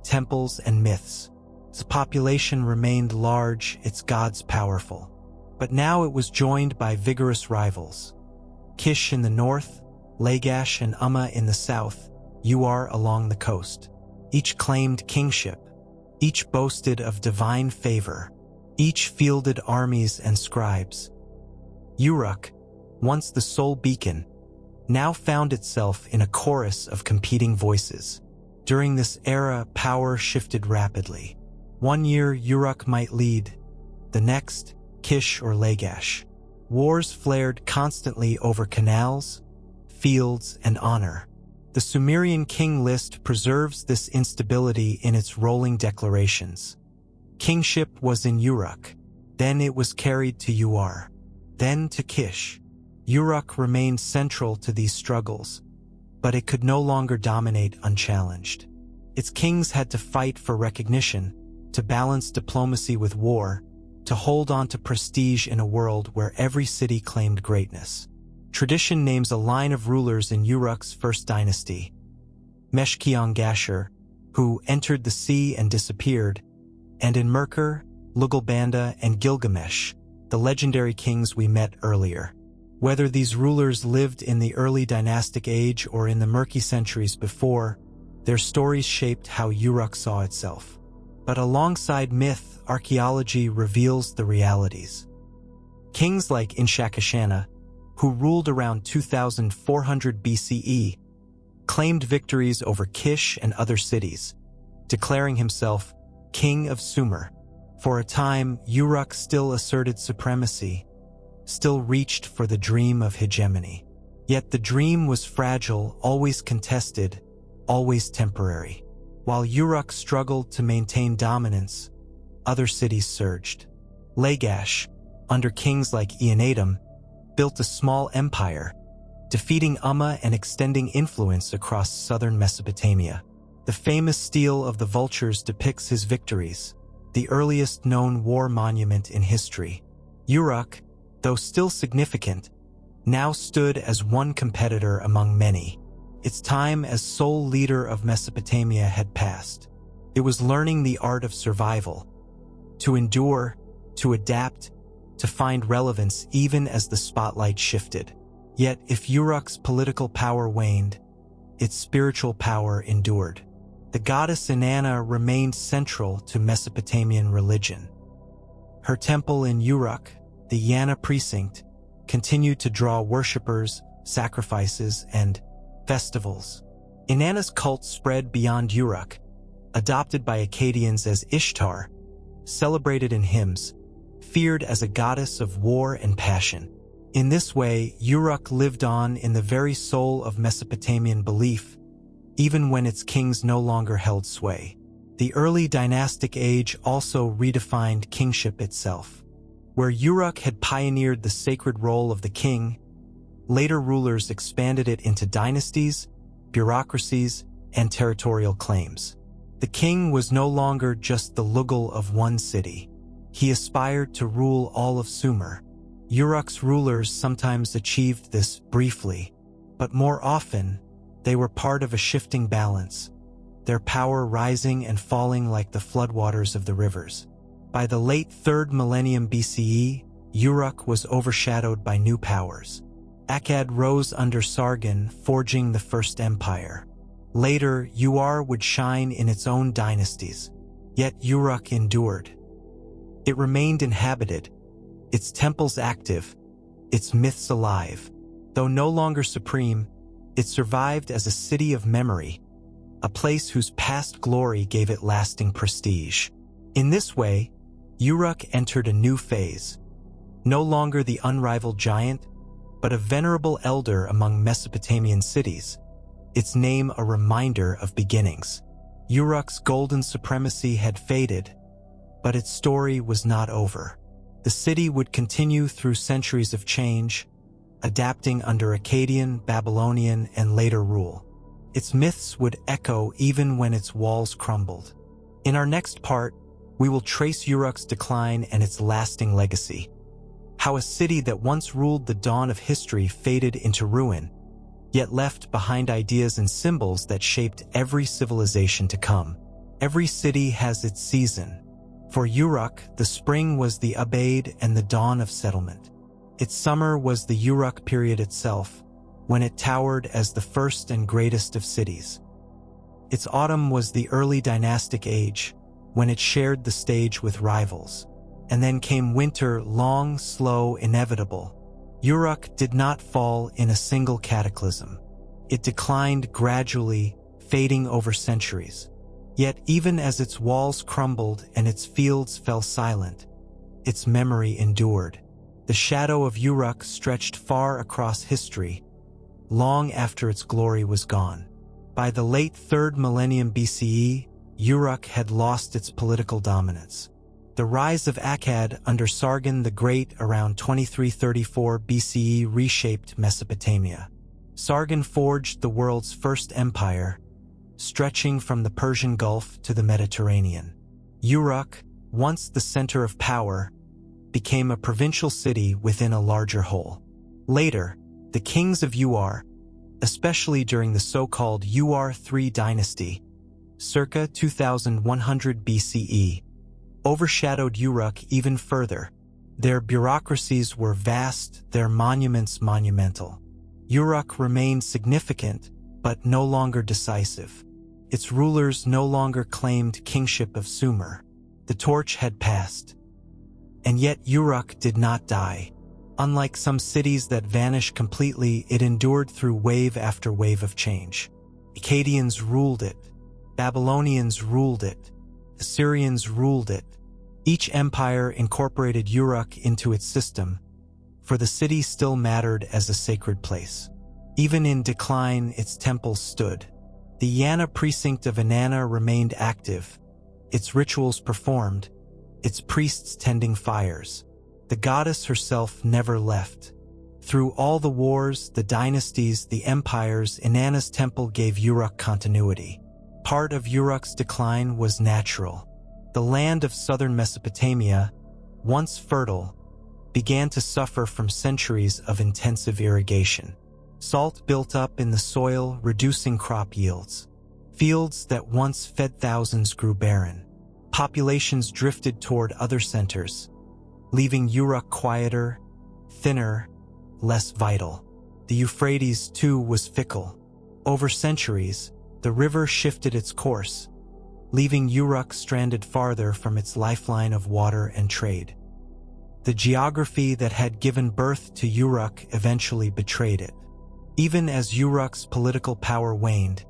temples, and myths. Its population remained large, its gods powerful. But now it was joined by vigorous rivals. Kish in the north, Lagash and Umma in the south, Uar along the coast. Each claimed kingship. Each boasted of divine favor. Each fielded armies and scribes. Uruk, once the sole beacon, now found itself in a chorus of competing voices. During this era, power shifted rapidly. One year, Uruk might lead. The next, Kish or Lagash. Wars flared constantly over canals, fields, and honor. The Sumerian king list preserves this instability in its rolling declarations. Kingship was in Uruk, then it was carried to Uar, then to Kish. Uruk remained central to these struggles, but it could no longer dominate unchallenged. Its kings had to fight for recognition, to balance diplomacy with war, to hold on to prestige in a world where every city claimed greatness. Tradition names a line of rulers in Uruk's first dynasty, Meshkion-Gashur, who entered the sea and disappeared, and in Merkur, Lugalbanda, and Gilgamesh, the legendary kings we met earlier. Whether these rulers lived in the early dynastic age or in the murky centuries before, their stories shaped how Uruk saw itself. But alongside myth, archaeology reveals the realities. Kings like Inshakashana, who ruled around 2400 BCE, claimed victories over Kish and other cities, declaring himself king of Sumer. For a time, Uruk still asserted supremacy, still reached for the dream of hegemony. Yet the dream was fragile, always contested, always temporary. While Uruk struggled to maintain dominance, other cities surged. Lagash, under kings like Eannatum, built a small empire, defeating Umma and extending influence across southern Mesopotamia. The famous Stele of the Vultures depicts his victories, the earliest known war monument in history. Uruk, though still significant, now stood as one competitor among many. Its time as sole leader of Mesopotamia had passed. It was learning the art of survival, to endure, to adapt, to find relevance even as the spotlight shifted. Yet, if Uruk's political power waned, its spiritual power endured. The goddess Inanna remained central to Mesopotamian religion. Her temple in Uruk, the Inanna precinct, continued to draw worshippers, sacrifices, and festivals. Inanna's cult spread beyond Uruk, adopted by Akkadians as Ishtar, celebrated in hymns, feared as a goddess of war and passion. In this way, Uruk lived on in the very soul of Mesopotamian belief, even when its kings no longer held sway. The early dynastic age also redefined kingship itself. Where Uruk had pioneered the sacred role of the king, later rulers expanded it into dynasties, bureaucracies, and territorial claims. The king was no longer just the Lugal of one city. He aspired to rule all of Sumer. Uruk's rulers sometimes achieved this briefly, but more often, they were part of a shifting balance, their power rising and falling like the floodwaters of the rivers. By the late 3rd millennium BCE, Uruk was overshadowed by new powers. Akkad rose under Sargon, forging the First Empire. Later, Ur would shine in its own dynasties. Yet Uruk endured. It remained inhabited, its temples active, its myths alive. Though no longer supreme, it survived as a city of memory, a place whose past glory gave it lasting prestige. In this way, Uruk entered a new phase, no longer the unrivaled giant, but a venerable elder among Mesopotamian cities, its name a reminder of beginnings. Uruk's golden supremacy had faded, but its story was not over. The city would continue through centuries of change, adapting under Akkadian, Babylonian, and later rule. Its myths would echo even when its walls crumbled. In our next part, we will trace Uruk's decline and its lasting legacy. How a city that once ruled the dawn of history faded into ruin, yet left behind ideas and symbols that shaped every civilization to come. Every city has its season. For Uruk, the spring was the Abaid and the dawn of settlement. Its summer was the Uruk period itself, when it towered as the first and greatest of cities. Its autumn was the early dynastic age, when it shared the stage with rivals. And then came winter, long, slow, inevitable. Uruk did not fall in a single cataclysm. It declined gradually, fading over centuries. Yet even as its walls crumbled and its fields fell silent, its memory endured. The shadow of Uruk stretched far across history, long after its glory was gone. By the late 3rd millennium BCE, Uruk had lost its political dominance. The rise of Akkad under Sargon the Great around 2334 BCE reshaped Mesopotamia. Sargon forged the world's first empire, stretching from the Persian Gulf to the Mediterranean. Uruk, once the center of power, became a provincial city within a larger whole. Later, the kings of Ur, especially during the so-called Ur3 dynasty, circa 2100 BCE, overshadowed Uruk even further. Their bureaucracies were vast, their monuments monumental. Uruk remained significant, but no longer decisive. Its rulers no longer claimed kingship of Sumer. The torch had passed. And yet Uruk did not die. Unlike some cities that vanish completely, it endured through wave after wave of change. Akkadians ruled it. Babylonians ruled it. Assyrians ruled it. Each empire incorporated Uruk into its system, for the city still mattered as a sacred place. Even in decline, its temples stood. The Inanna precinct of Inanna remained active, its rituals performed, its priests tending fires. The goddess herself never left. Through all the wars, the dynasties, the empires, Inanna's temple gave Uruk continuity. Part of Uruk's decline was natural. The land of southern Mesopotamia, once fertile, began to suffer from centuries of intensive irrigation. Salt built up in the soil, reducing crop yields. Fields that once fed thousands grew barren. Populations drifted toward other centers, leaving Uruk quieter, thinner, less vital. The Euphrates, too, was fickle. Over centuries, the river shifted its course, leaving Uruk stranded farther from its lifeline of water and trade. The geography that had given birth to Uruk eventually betrayed it. Even as Uruk's political power waned,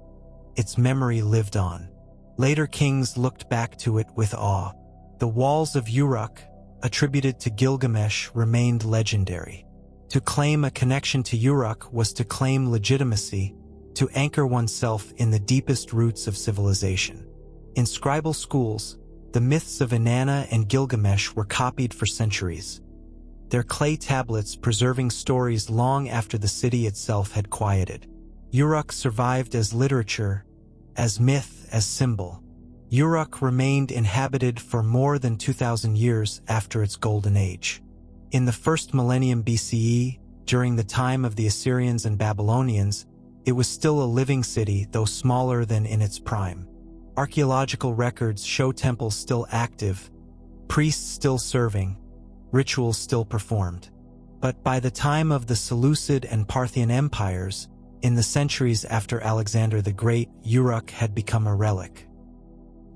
its memory lived on. Later kings looked back to it with awe. The walls of Uruk, attributed to Gilgamesh, remained legendary. To claim a connection to Uruk was to claim legitimacy, to anchor oneself in the deepest roots of civilization. In scribal schools, the myths of Inanna and Gilgamesh were copied for centuries, their clay tablets preserving stories long after the city itself had quieted. Uruk survived as literature, as myth, as symbol. Uruk remained inhabited for more than 2,000 years after its golden age. In the first millennium BCE, during the time of the Assyrians and Babylonians, it was still a living city, though smaller than in its prime. Archaeological records show temples still active, priests still serving, rituals still performed. But by the time of the Seleucid and Parthian empires, in the centuries after Alexander the Great, Uruk had become a relic.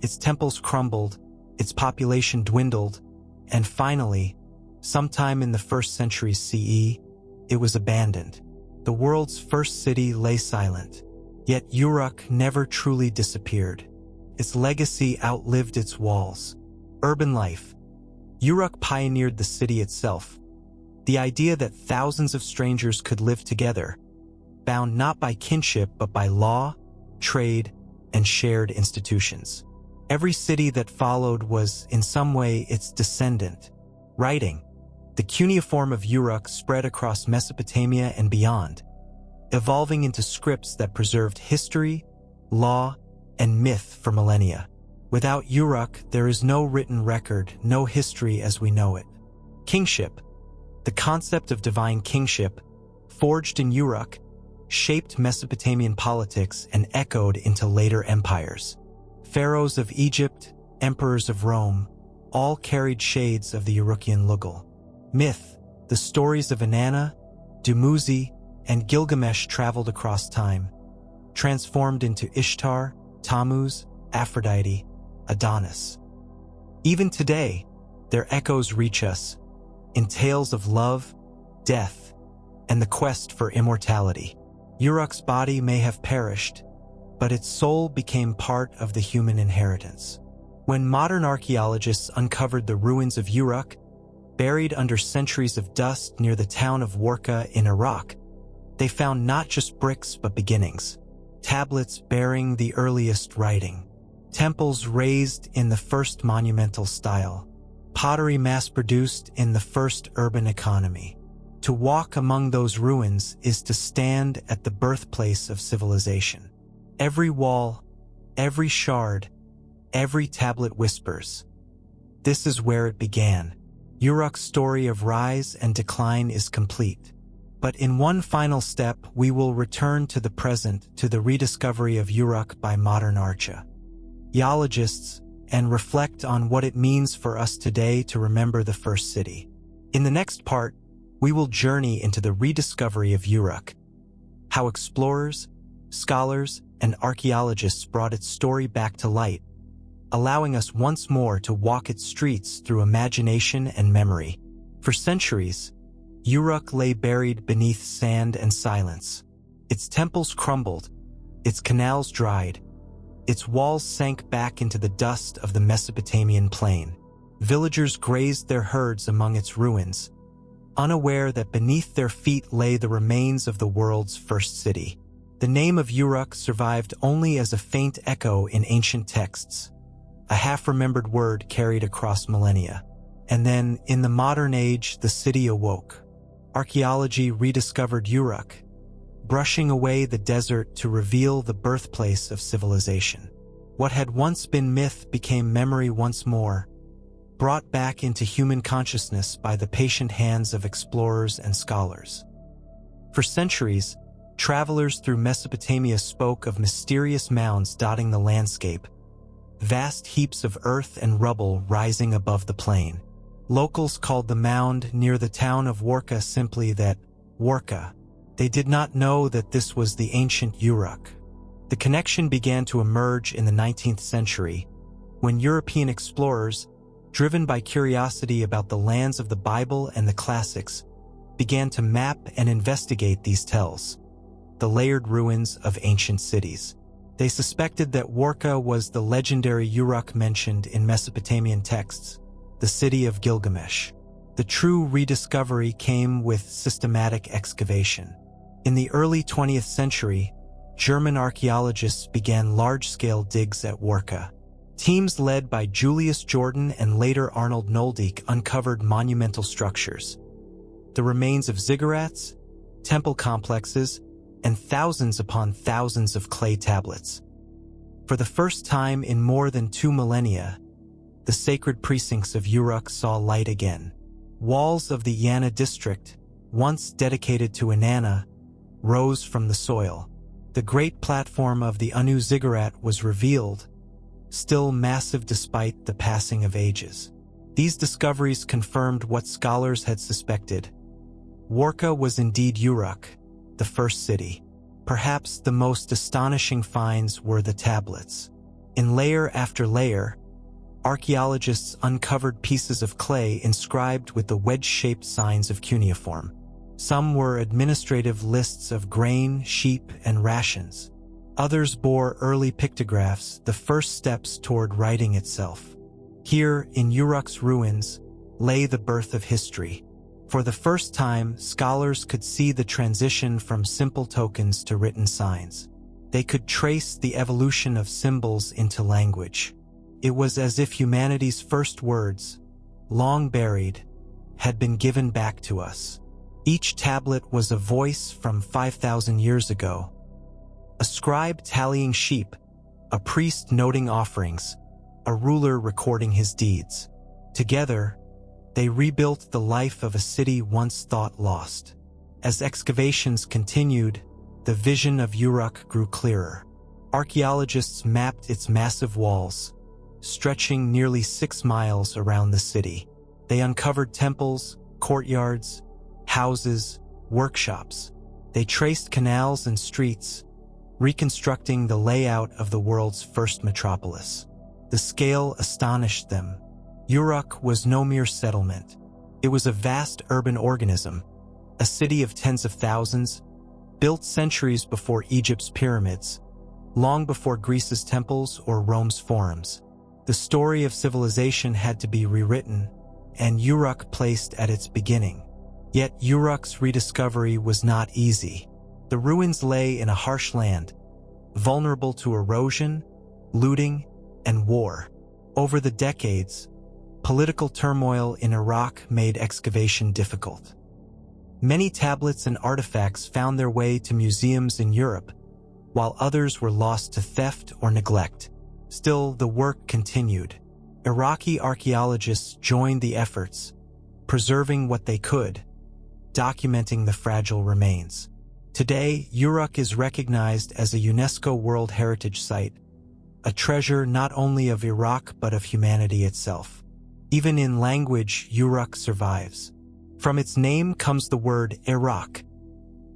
Its temples crumbled, its population dwindled, and finally, sometime in the 1st century CE, it was abandoned. The world's first city lay silent. Yet Uruk never truly disappeared. Its legacy outlived its walls. Urban life. Uruk pioneered the city itself. The idea that thousands of strangers could live together, bound not by kinship but by law, trade, and shared institutions. Every city that followed was, in some way, its descendant. Writing, the cuneiform of Uruk spread across Mesopotamia and beyond, evolving into scripts that preserved history, law, and myth for millennia. Without Uruk, there is no written record, no history as we know it. Kingship. The concept of divine kingship, forged in Uruk, shaped Mesopotamian politics and echoed into later empires. Pharaohs of Egypt, emperors of Rome, all carried shades of the Urukian Lugal. Myth. The stories of Inanna, Dumuzi, and Gilgamesh traveled across time, transformed into Ishtar, Tammuz, Aphrodite, Adonis. Even today, their echoes reach us, in tales of love, death, and the quest for immortality. Uruk's body may have perished, but its soul became part of the human inheritance. When modern archaeologists uncovered the ruins of Uruk, buried under centuries of dust near the town of Uruk in Iraq, they found not just bricks but beginnings. Tablets bearing the earliest writing, temples raised in the first monumental style, pottery mass-produced in the first urban economy. To walk among those ruins is to stand at the birthplace of civilization. Every wall, every shard, every tablet whispers, "This is where it began." Uruk's story of rise and decline is complete. But in one final step, we will return to the present, to the rediscovery of Uruk by modern archaeologists, and reflect on what it means for us today to remember the first city. In the next part, we will journey into the rediscovery of Uruk, how explorers, scholars, and archaeologists brought its story back to light, allowing us once more to walk its streets through imagination and memory. For centuries, Uruk lay buried beneath sand and silence. Its temples crumbled, its canals dried, its walls sank back into the dust of the Mesopotamian plain. Villagers grazed their herds among its ruins, unaware that beneath their feet lay the remains of the world's first city. The name of Uruk survived only as a faint echo in ancient texts, a half-remembered word carried across millennia. And then, in the modern age, the city awoke. Archaeology rediscovered Uruk, brushing away the desert to reveal the birthplace of civilization. What had once been myth became memory once more, brought back into human consciousness by the patient hands of explorers and scholars. For centuries, travelers through Mesopotamia spoke of mysterious mounds dotting the landscape, vast heaps of earth and rubble rising above the plain. Locals called the mound near the town of Uruk simply that Uruk. They did not know that this was the ancient Uruk. The connection began to emerge in the 19th century, when European explorers, driven by curiosity about the lands of the Bible and the classics, began to map and investigate these tells, the layered ruins of ancient cities. They suspected that Uruk was the legendary Uruk mentioned in Mesopotamian texts, the city of Gilgamesh. The true rediscovery came with systematic excavation. In the early 20th century, German archaeologists began large-scale digs at Uruk. Teams led by Julius Jordan and later Arnold Noldeek uncovered monumental structures, the remains of ziggurats, temple complexes, and thousands upon thousands of clay tablets. For the first time in more than 2 millennia, the sacred precincts of Uruk saw light again. Walls of the Inanna district, once dedicated to Inanna, rose from the soil. The great platform of the Anu ziggurat was revealed, still massive despite the passing of ages. These discoveries confirmed what scholars had suspected. Uruk was indeed Uruk, the first city. Perhaps the most astonishing finds were the tablets. In layer after layer, archaeologists uncovered pieces of clay inscribed with the wedge-shaped signs of cuneiform. Some were administrative lists of grain, sheep, and rations. Others bore early pictographs, the first steps toward writing itself. Here, in Uruk's ruins, lay the birth of history. For the first time, scholars could see the transition from simple tokens to written signs. They could trace the evolution of symbols into language. It was as if humanity's first words, long buried, had been given back to us. Each tablet was a voice from 5,000 years ago. A scribe tallying sheep, a priest noting offerings, a ruler recording his deeds. Together, they rebuilt the life of a city once thought lost. As excavations continued, the vision of Uruk grew clearer. Archaeologists mapped its massive walls, stretching nearly 6 miles around the city. They uncovered temples, courtyards, houses, workshops. They traced canals and streets, reconstructing the layout of the world's first metropolis. The scale astonished them. Uruk was no mere settlement. It was a vast urban organism, a city of tens of thousands, built centuries before Egypt's pyramids, long before Greece's temples or Rome's forums. The story of civilization had to be rewritten, and Uruk placed at its beginning. Yet Uruk's rediscovery was not easy. The ruins lay in a harsh land, vulnerable to erosion, looting, and war. Over the decades, political turmoil in Iraq made excavation difficult. Many tablets and artifacts found their way to museums in Europe, while others were lost to theft or neglect. Still, the work continued. Iraqi archaeologists joined the efforts, preserving what they could, documenting the fragile remains. Today, Uruk is recognized as a UNESCO World Heritage Site, a treasure not only of Iraq but of humanity itself. Even in language, Uruk survives. From its name comes the word Iraq,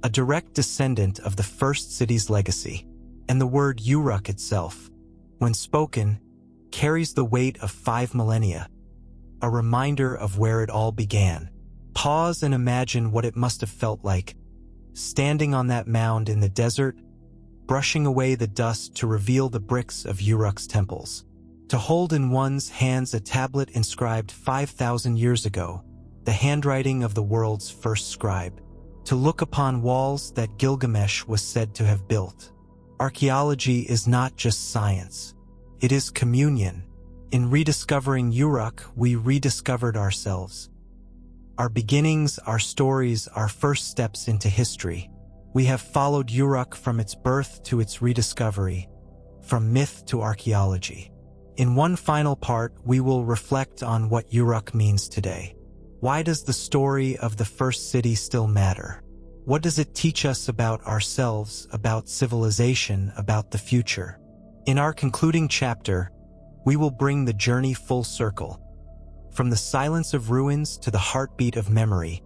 a direct descendant of the first city's legacy. And the word Uruk itself, when spoken, carries the weight of 5 millennia, a reminder of where it all began. Pause and imagine what it must have felt like, standing on that mound in the desert, brushing away the dust to reveal the bricks of Uruk's temples. To hold in one's hands a tablet inscribed 5,000 years ago, the handwriting of the world's first scribe. To look upon walls that Gilgamesh was said to have built. Archaeology is not just science. It is communion. In rediscovering Uruk, we rediscovered ourselves. Our beginnings, our stories, our first steps into history. We have followed Uruk from its birth to its rediscovery, from myth to archaeology. In one final part, we will reflect on what Uruk means today. Why does the story of the first city still matter? What does it teach us about ourselves, about civilization, about the future? In our concluding chapter, we will bring the journey full circle. From the silence of ruins to the heartbeat of memory,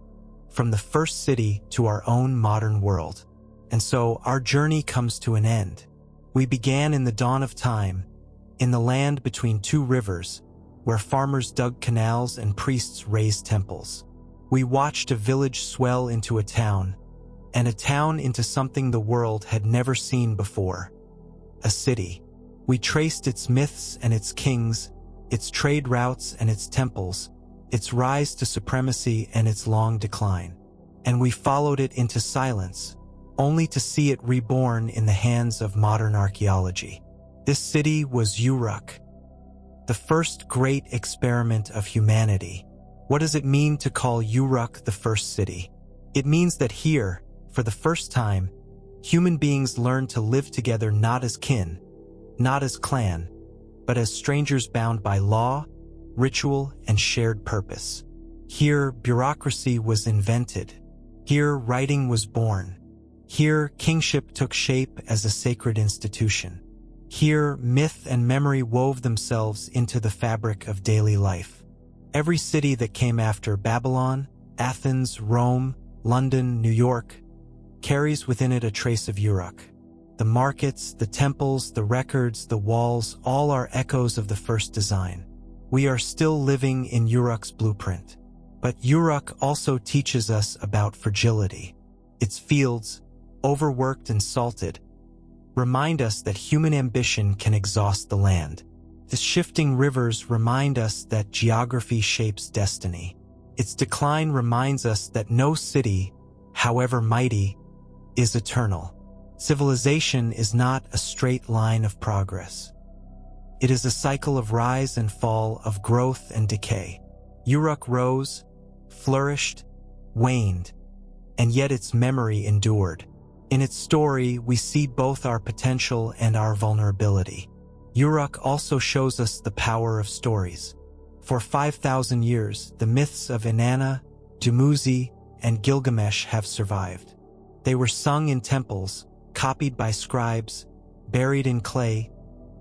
from the first city to our own modern world. And so our journey comes to an end. We began in the dawn of time, in the land between two rivers, where farmers dug canals and priests raised temples. We watched a village swell into a town, and a town into something the world had never seen before, a city. We traced its myths and its kings, its trade routes and its temples, its rise to supremacy and its long decline. And we followed it into silence, only to see it reborn in the hands of modern archaeology. This city was Uruk, the first great experiment of humanity. What does it mean to call Uruk the first city? It means that here, for the first time, human beings learned to live together not as kin, not as clan, but as strangers bound by law, ritual, and shared purpose. Here, bureaucracy was invented. Here, writing was born. Here, kingship took shape as a sacred institution. Here, myth and memory wove themselves into the fabric of daily life. Every city that came after Babylon, Athens, Rome, London, New York, carries within it a trace of Uruk. The markets, the temples, the records, the walls, all are echoes of the first design. We are still living in Uruk's blueprint. But Uruk also teaches us about fragility. Its fields, overworked and salted, remind us that human ambition can exhaust the land. The shifting rivers remind us that geography shapes destiny. Its decline reminds us that no city, however mighty, is eternal. Civilization is not a straight line of progress. It is a cycle of rise and fall, of growth and decay. Uruk rose, flourished, waned, and yet its memory endured. In its story, we see both our potential and our vulnerability. Uruk also shows us the power of stories. For 5,000 years, the myths of Inanna, Dumuzi, and Gilgamesh have survived. They were sung in temples, copied by scribes, buried in clay,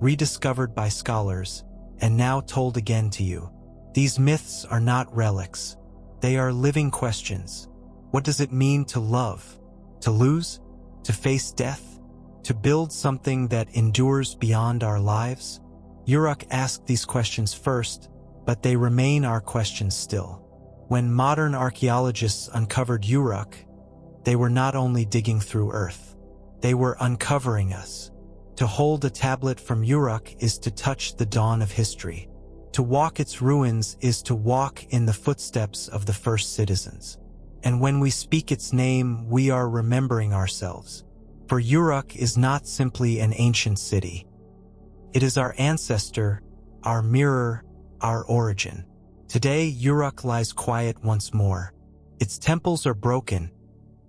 rediscovered by scholars, and now told again to you. These myths are not relics. They are living questions. What does it mean to love? To lose? To face death? To build something that endures beyond our lives? Uruk asked these questions first, but they remain our questions still. When modern archaeologists uncovered Uruk, they were not only digging through earth, they were uncovering us. To hold a tablet from Uruk is to touch the dawn of history. To walk its ruins is to walk in the footsteps of the first citizens. And when we speak its name, we are remembering ourselves. For Uruk is not simply an ancient city. It is our ancestor, our mirror, our origin. Today, Uruk lies quiet once more. Its temples are broken,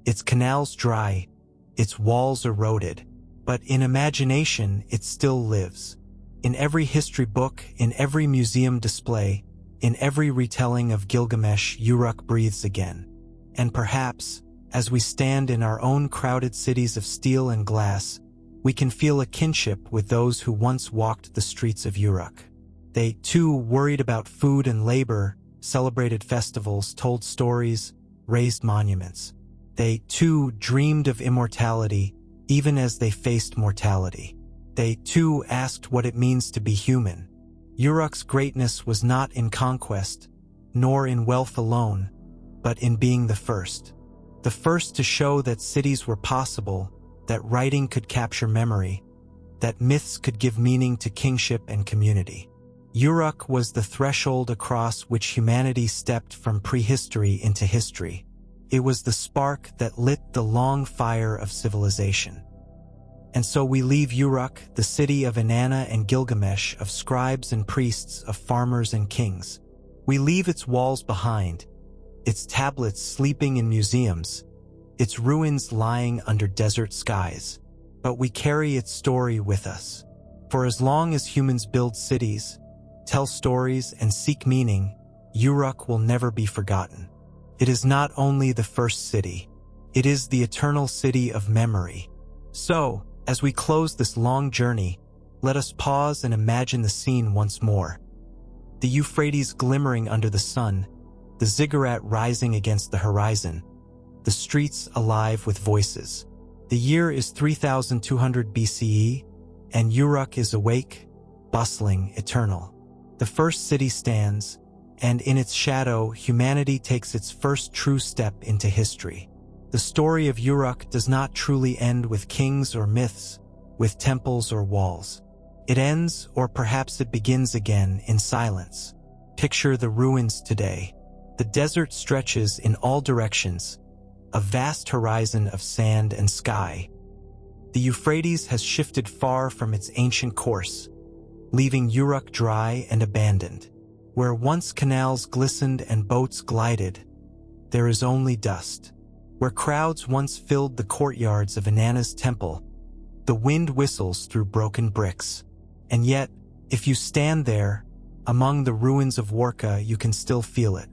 its canals dry, its walls eroded. But in imagination, it still lives. In every history book, in every museum display, in every retelling of Gilgamesh, Uruk breathes again. And perhaps, as we stand in our own crowded cities of steel and glass, we can feel a kinship with those who once walked the streets of Uruk. They, too, worried about food and labor, celebrated festivals, told stories, raised monuments. They, too, dreamed of immortality, even as they faced mortality. They, too, asked what it means to be human. Uruk's greatness was not in conquest, nor in wealth alone, but in being the first. The first to show that cities were possible, that writing could capture memory, that myths could give meaning to kingship and community. Uruk was the threshold across which humanity stepped from prehistory into history. It was the spark that lit the long fire of civilization. And so we leave Uruk, the city of Inanna and Gilgamesh, of scribes and priests, of farmers and kings. We leave its walls behind, its tablets sleeping in museums, its ruins lying under desert skies. But we carry its story with us. For as long as humans build cities, tell stories, and seek meaning, Uruk will never be forgotten. It is not only the first city, it is the eternal city of memory. So, as we close this long journey, let us pause and imagine the scene once more. The Euphrates glimmering under the sun, the ziggurat rising against the horizon, the streets alive with voices. The year is 3200 BCE, and Uruk is awake, bustling, eternal. The first city stands, and in its shadow, humanity takes its first true step into history. The story of Uruk does not truly end with kings or myths, with temples or walls. It ends, or perhaps it begins again, in silence. Picture the ruins today. The desert stretches in all directions, a vast horizon of sand and sky. The Euphrates has shifted far from its ancient course, leaving Uruk dry and abandoned. Where once canals glistened and boats glided, there is only dust. Where crowds once filled the courtyards of Inanna's temple, the wind whistles through broken bricks. And yet, if you stand there, among the ruins of Uruk, you can still feel it.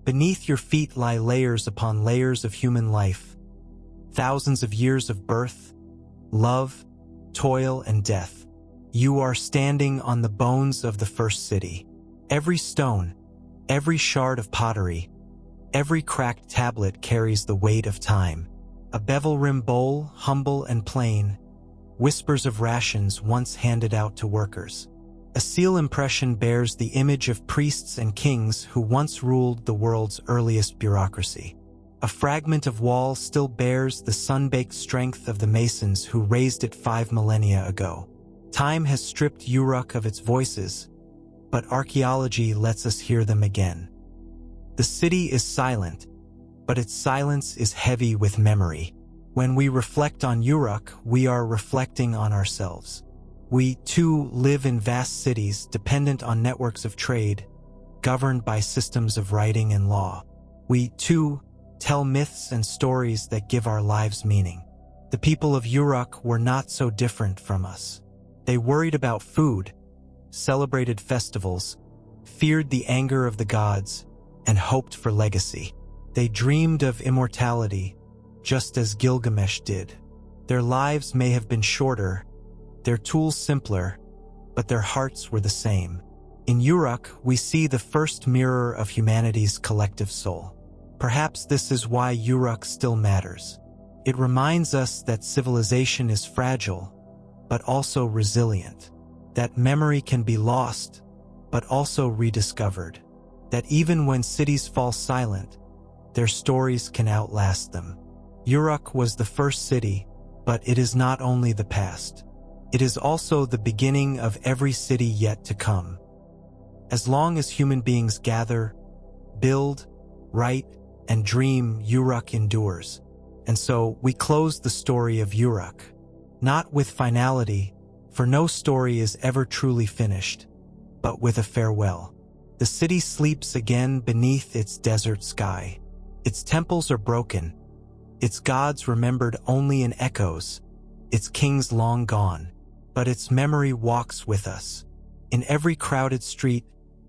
Beneath your feet lie layers upon layers of human life, thousands of years of birth, love, toil, and death. You are standing on the bones of the first city. Every stone, every shard of pottery, every cracked tablet carries the weight of time. A bevel-rimmed bowl, humble and plain, whispers of rations once handed out to workers. A seal impression bears the image of priests and kings who once ruled the world's earliest bureaucracy. A fragment of wall still bears the sun-baked strength of the masons who raised it 5 millennia ago. Time has stripped Uruk of its voices, but archaeology lets us hear them again. The city is silent, but its silence is heavy with memory. When we reflect on Uruk, we are reflecting on ourselves. We, too, live in vast cities dependent on networks of trade, governed by systems of writing and law. We, too, tell myths and stories that give our lives meaning. The people of Uruk were not so different from us. They worried about food, celebrated festivals, feared the anger of the gods, and hoped for legacy. They dreamed of immortality, just as Gilgamesh did. Their lives may have been shorter, their tools simpler, but their hearts were the same. In Uruk, we see the first mirror of humanity's collective soul. Perhaps this is why Uruk still matters. It reminds us that civilization is fragile, but also resilient. That memory can be lost, but also rediscovered. That even when cities fall silent, their stories can outlast them. Uruk was the first city, but it is not only the past. It is also the beginning of every city yet to come. As long as human beings gather, build, write, and dream, Uruk endures. And so we close the story of Uruk, not with finality, for no story is ever truly finished, but with a farewell. The city sleeps again beneath its desert sky. Its temples are broken, its gods remembered only in echoes, its kings long gone. But its memory walks with us. In every crowded street,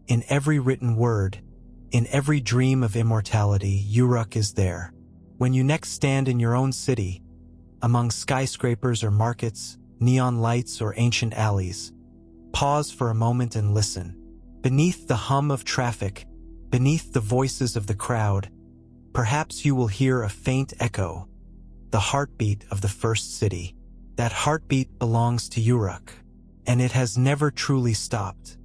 in every written word, in every dream of immortality, Uruk is there. When you next stand in your own city, among skyscrapers or markets, neon lights or ancient alleys, pause for a moment and listen. Beneath the hum of traffic, beneath the voices of the crowd, perhaps you will hear a faint echo, the heartbeat of the first city. That heartbeat belongs to Uruk, and it has never truly stopped.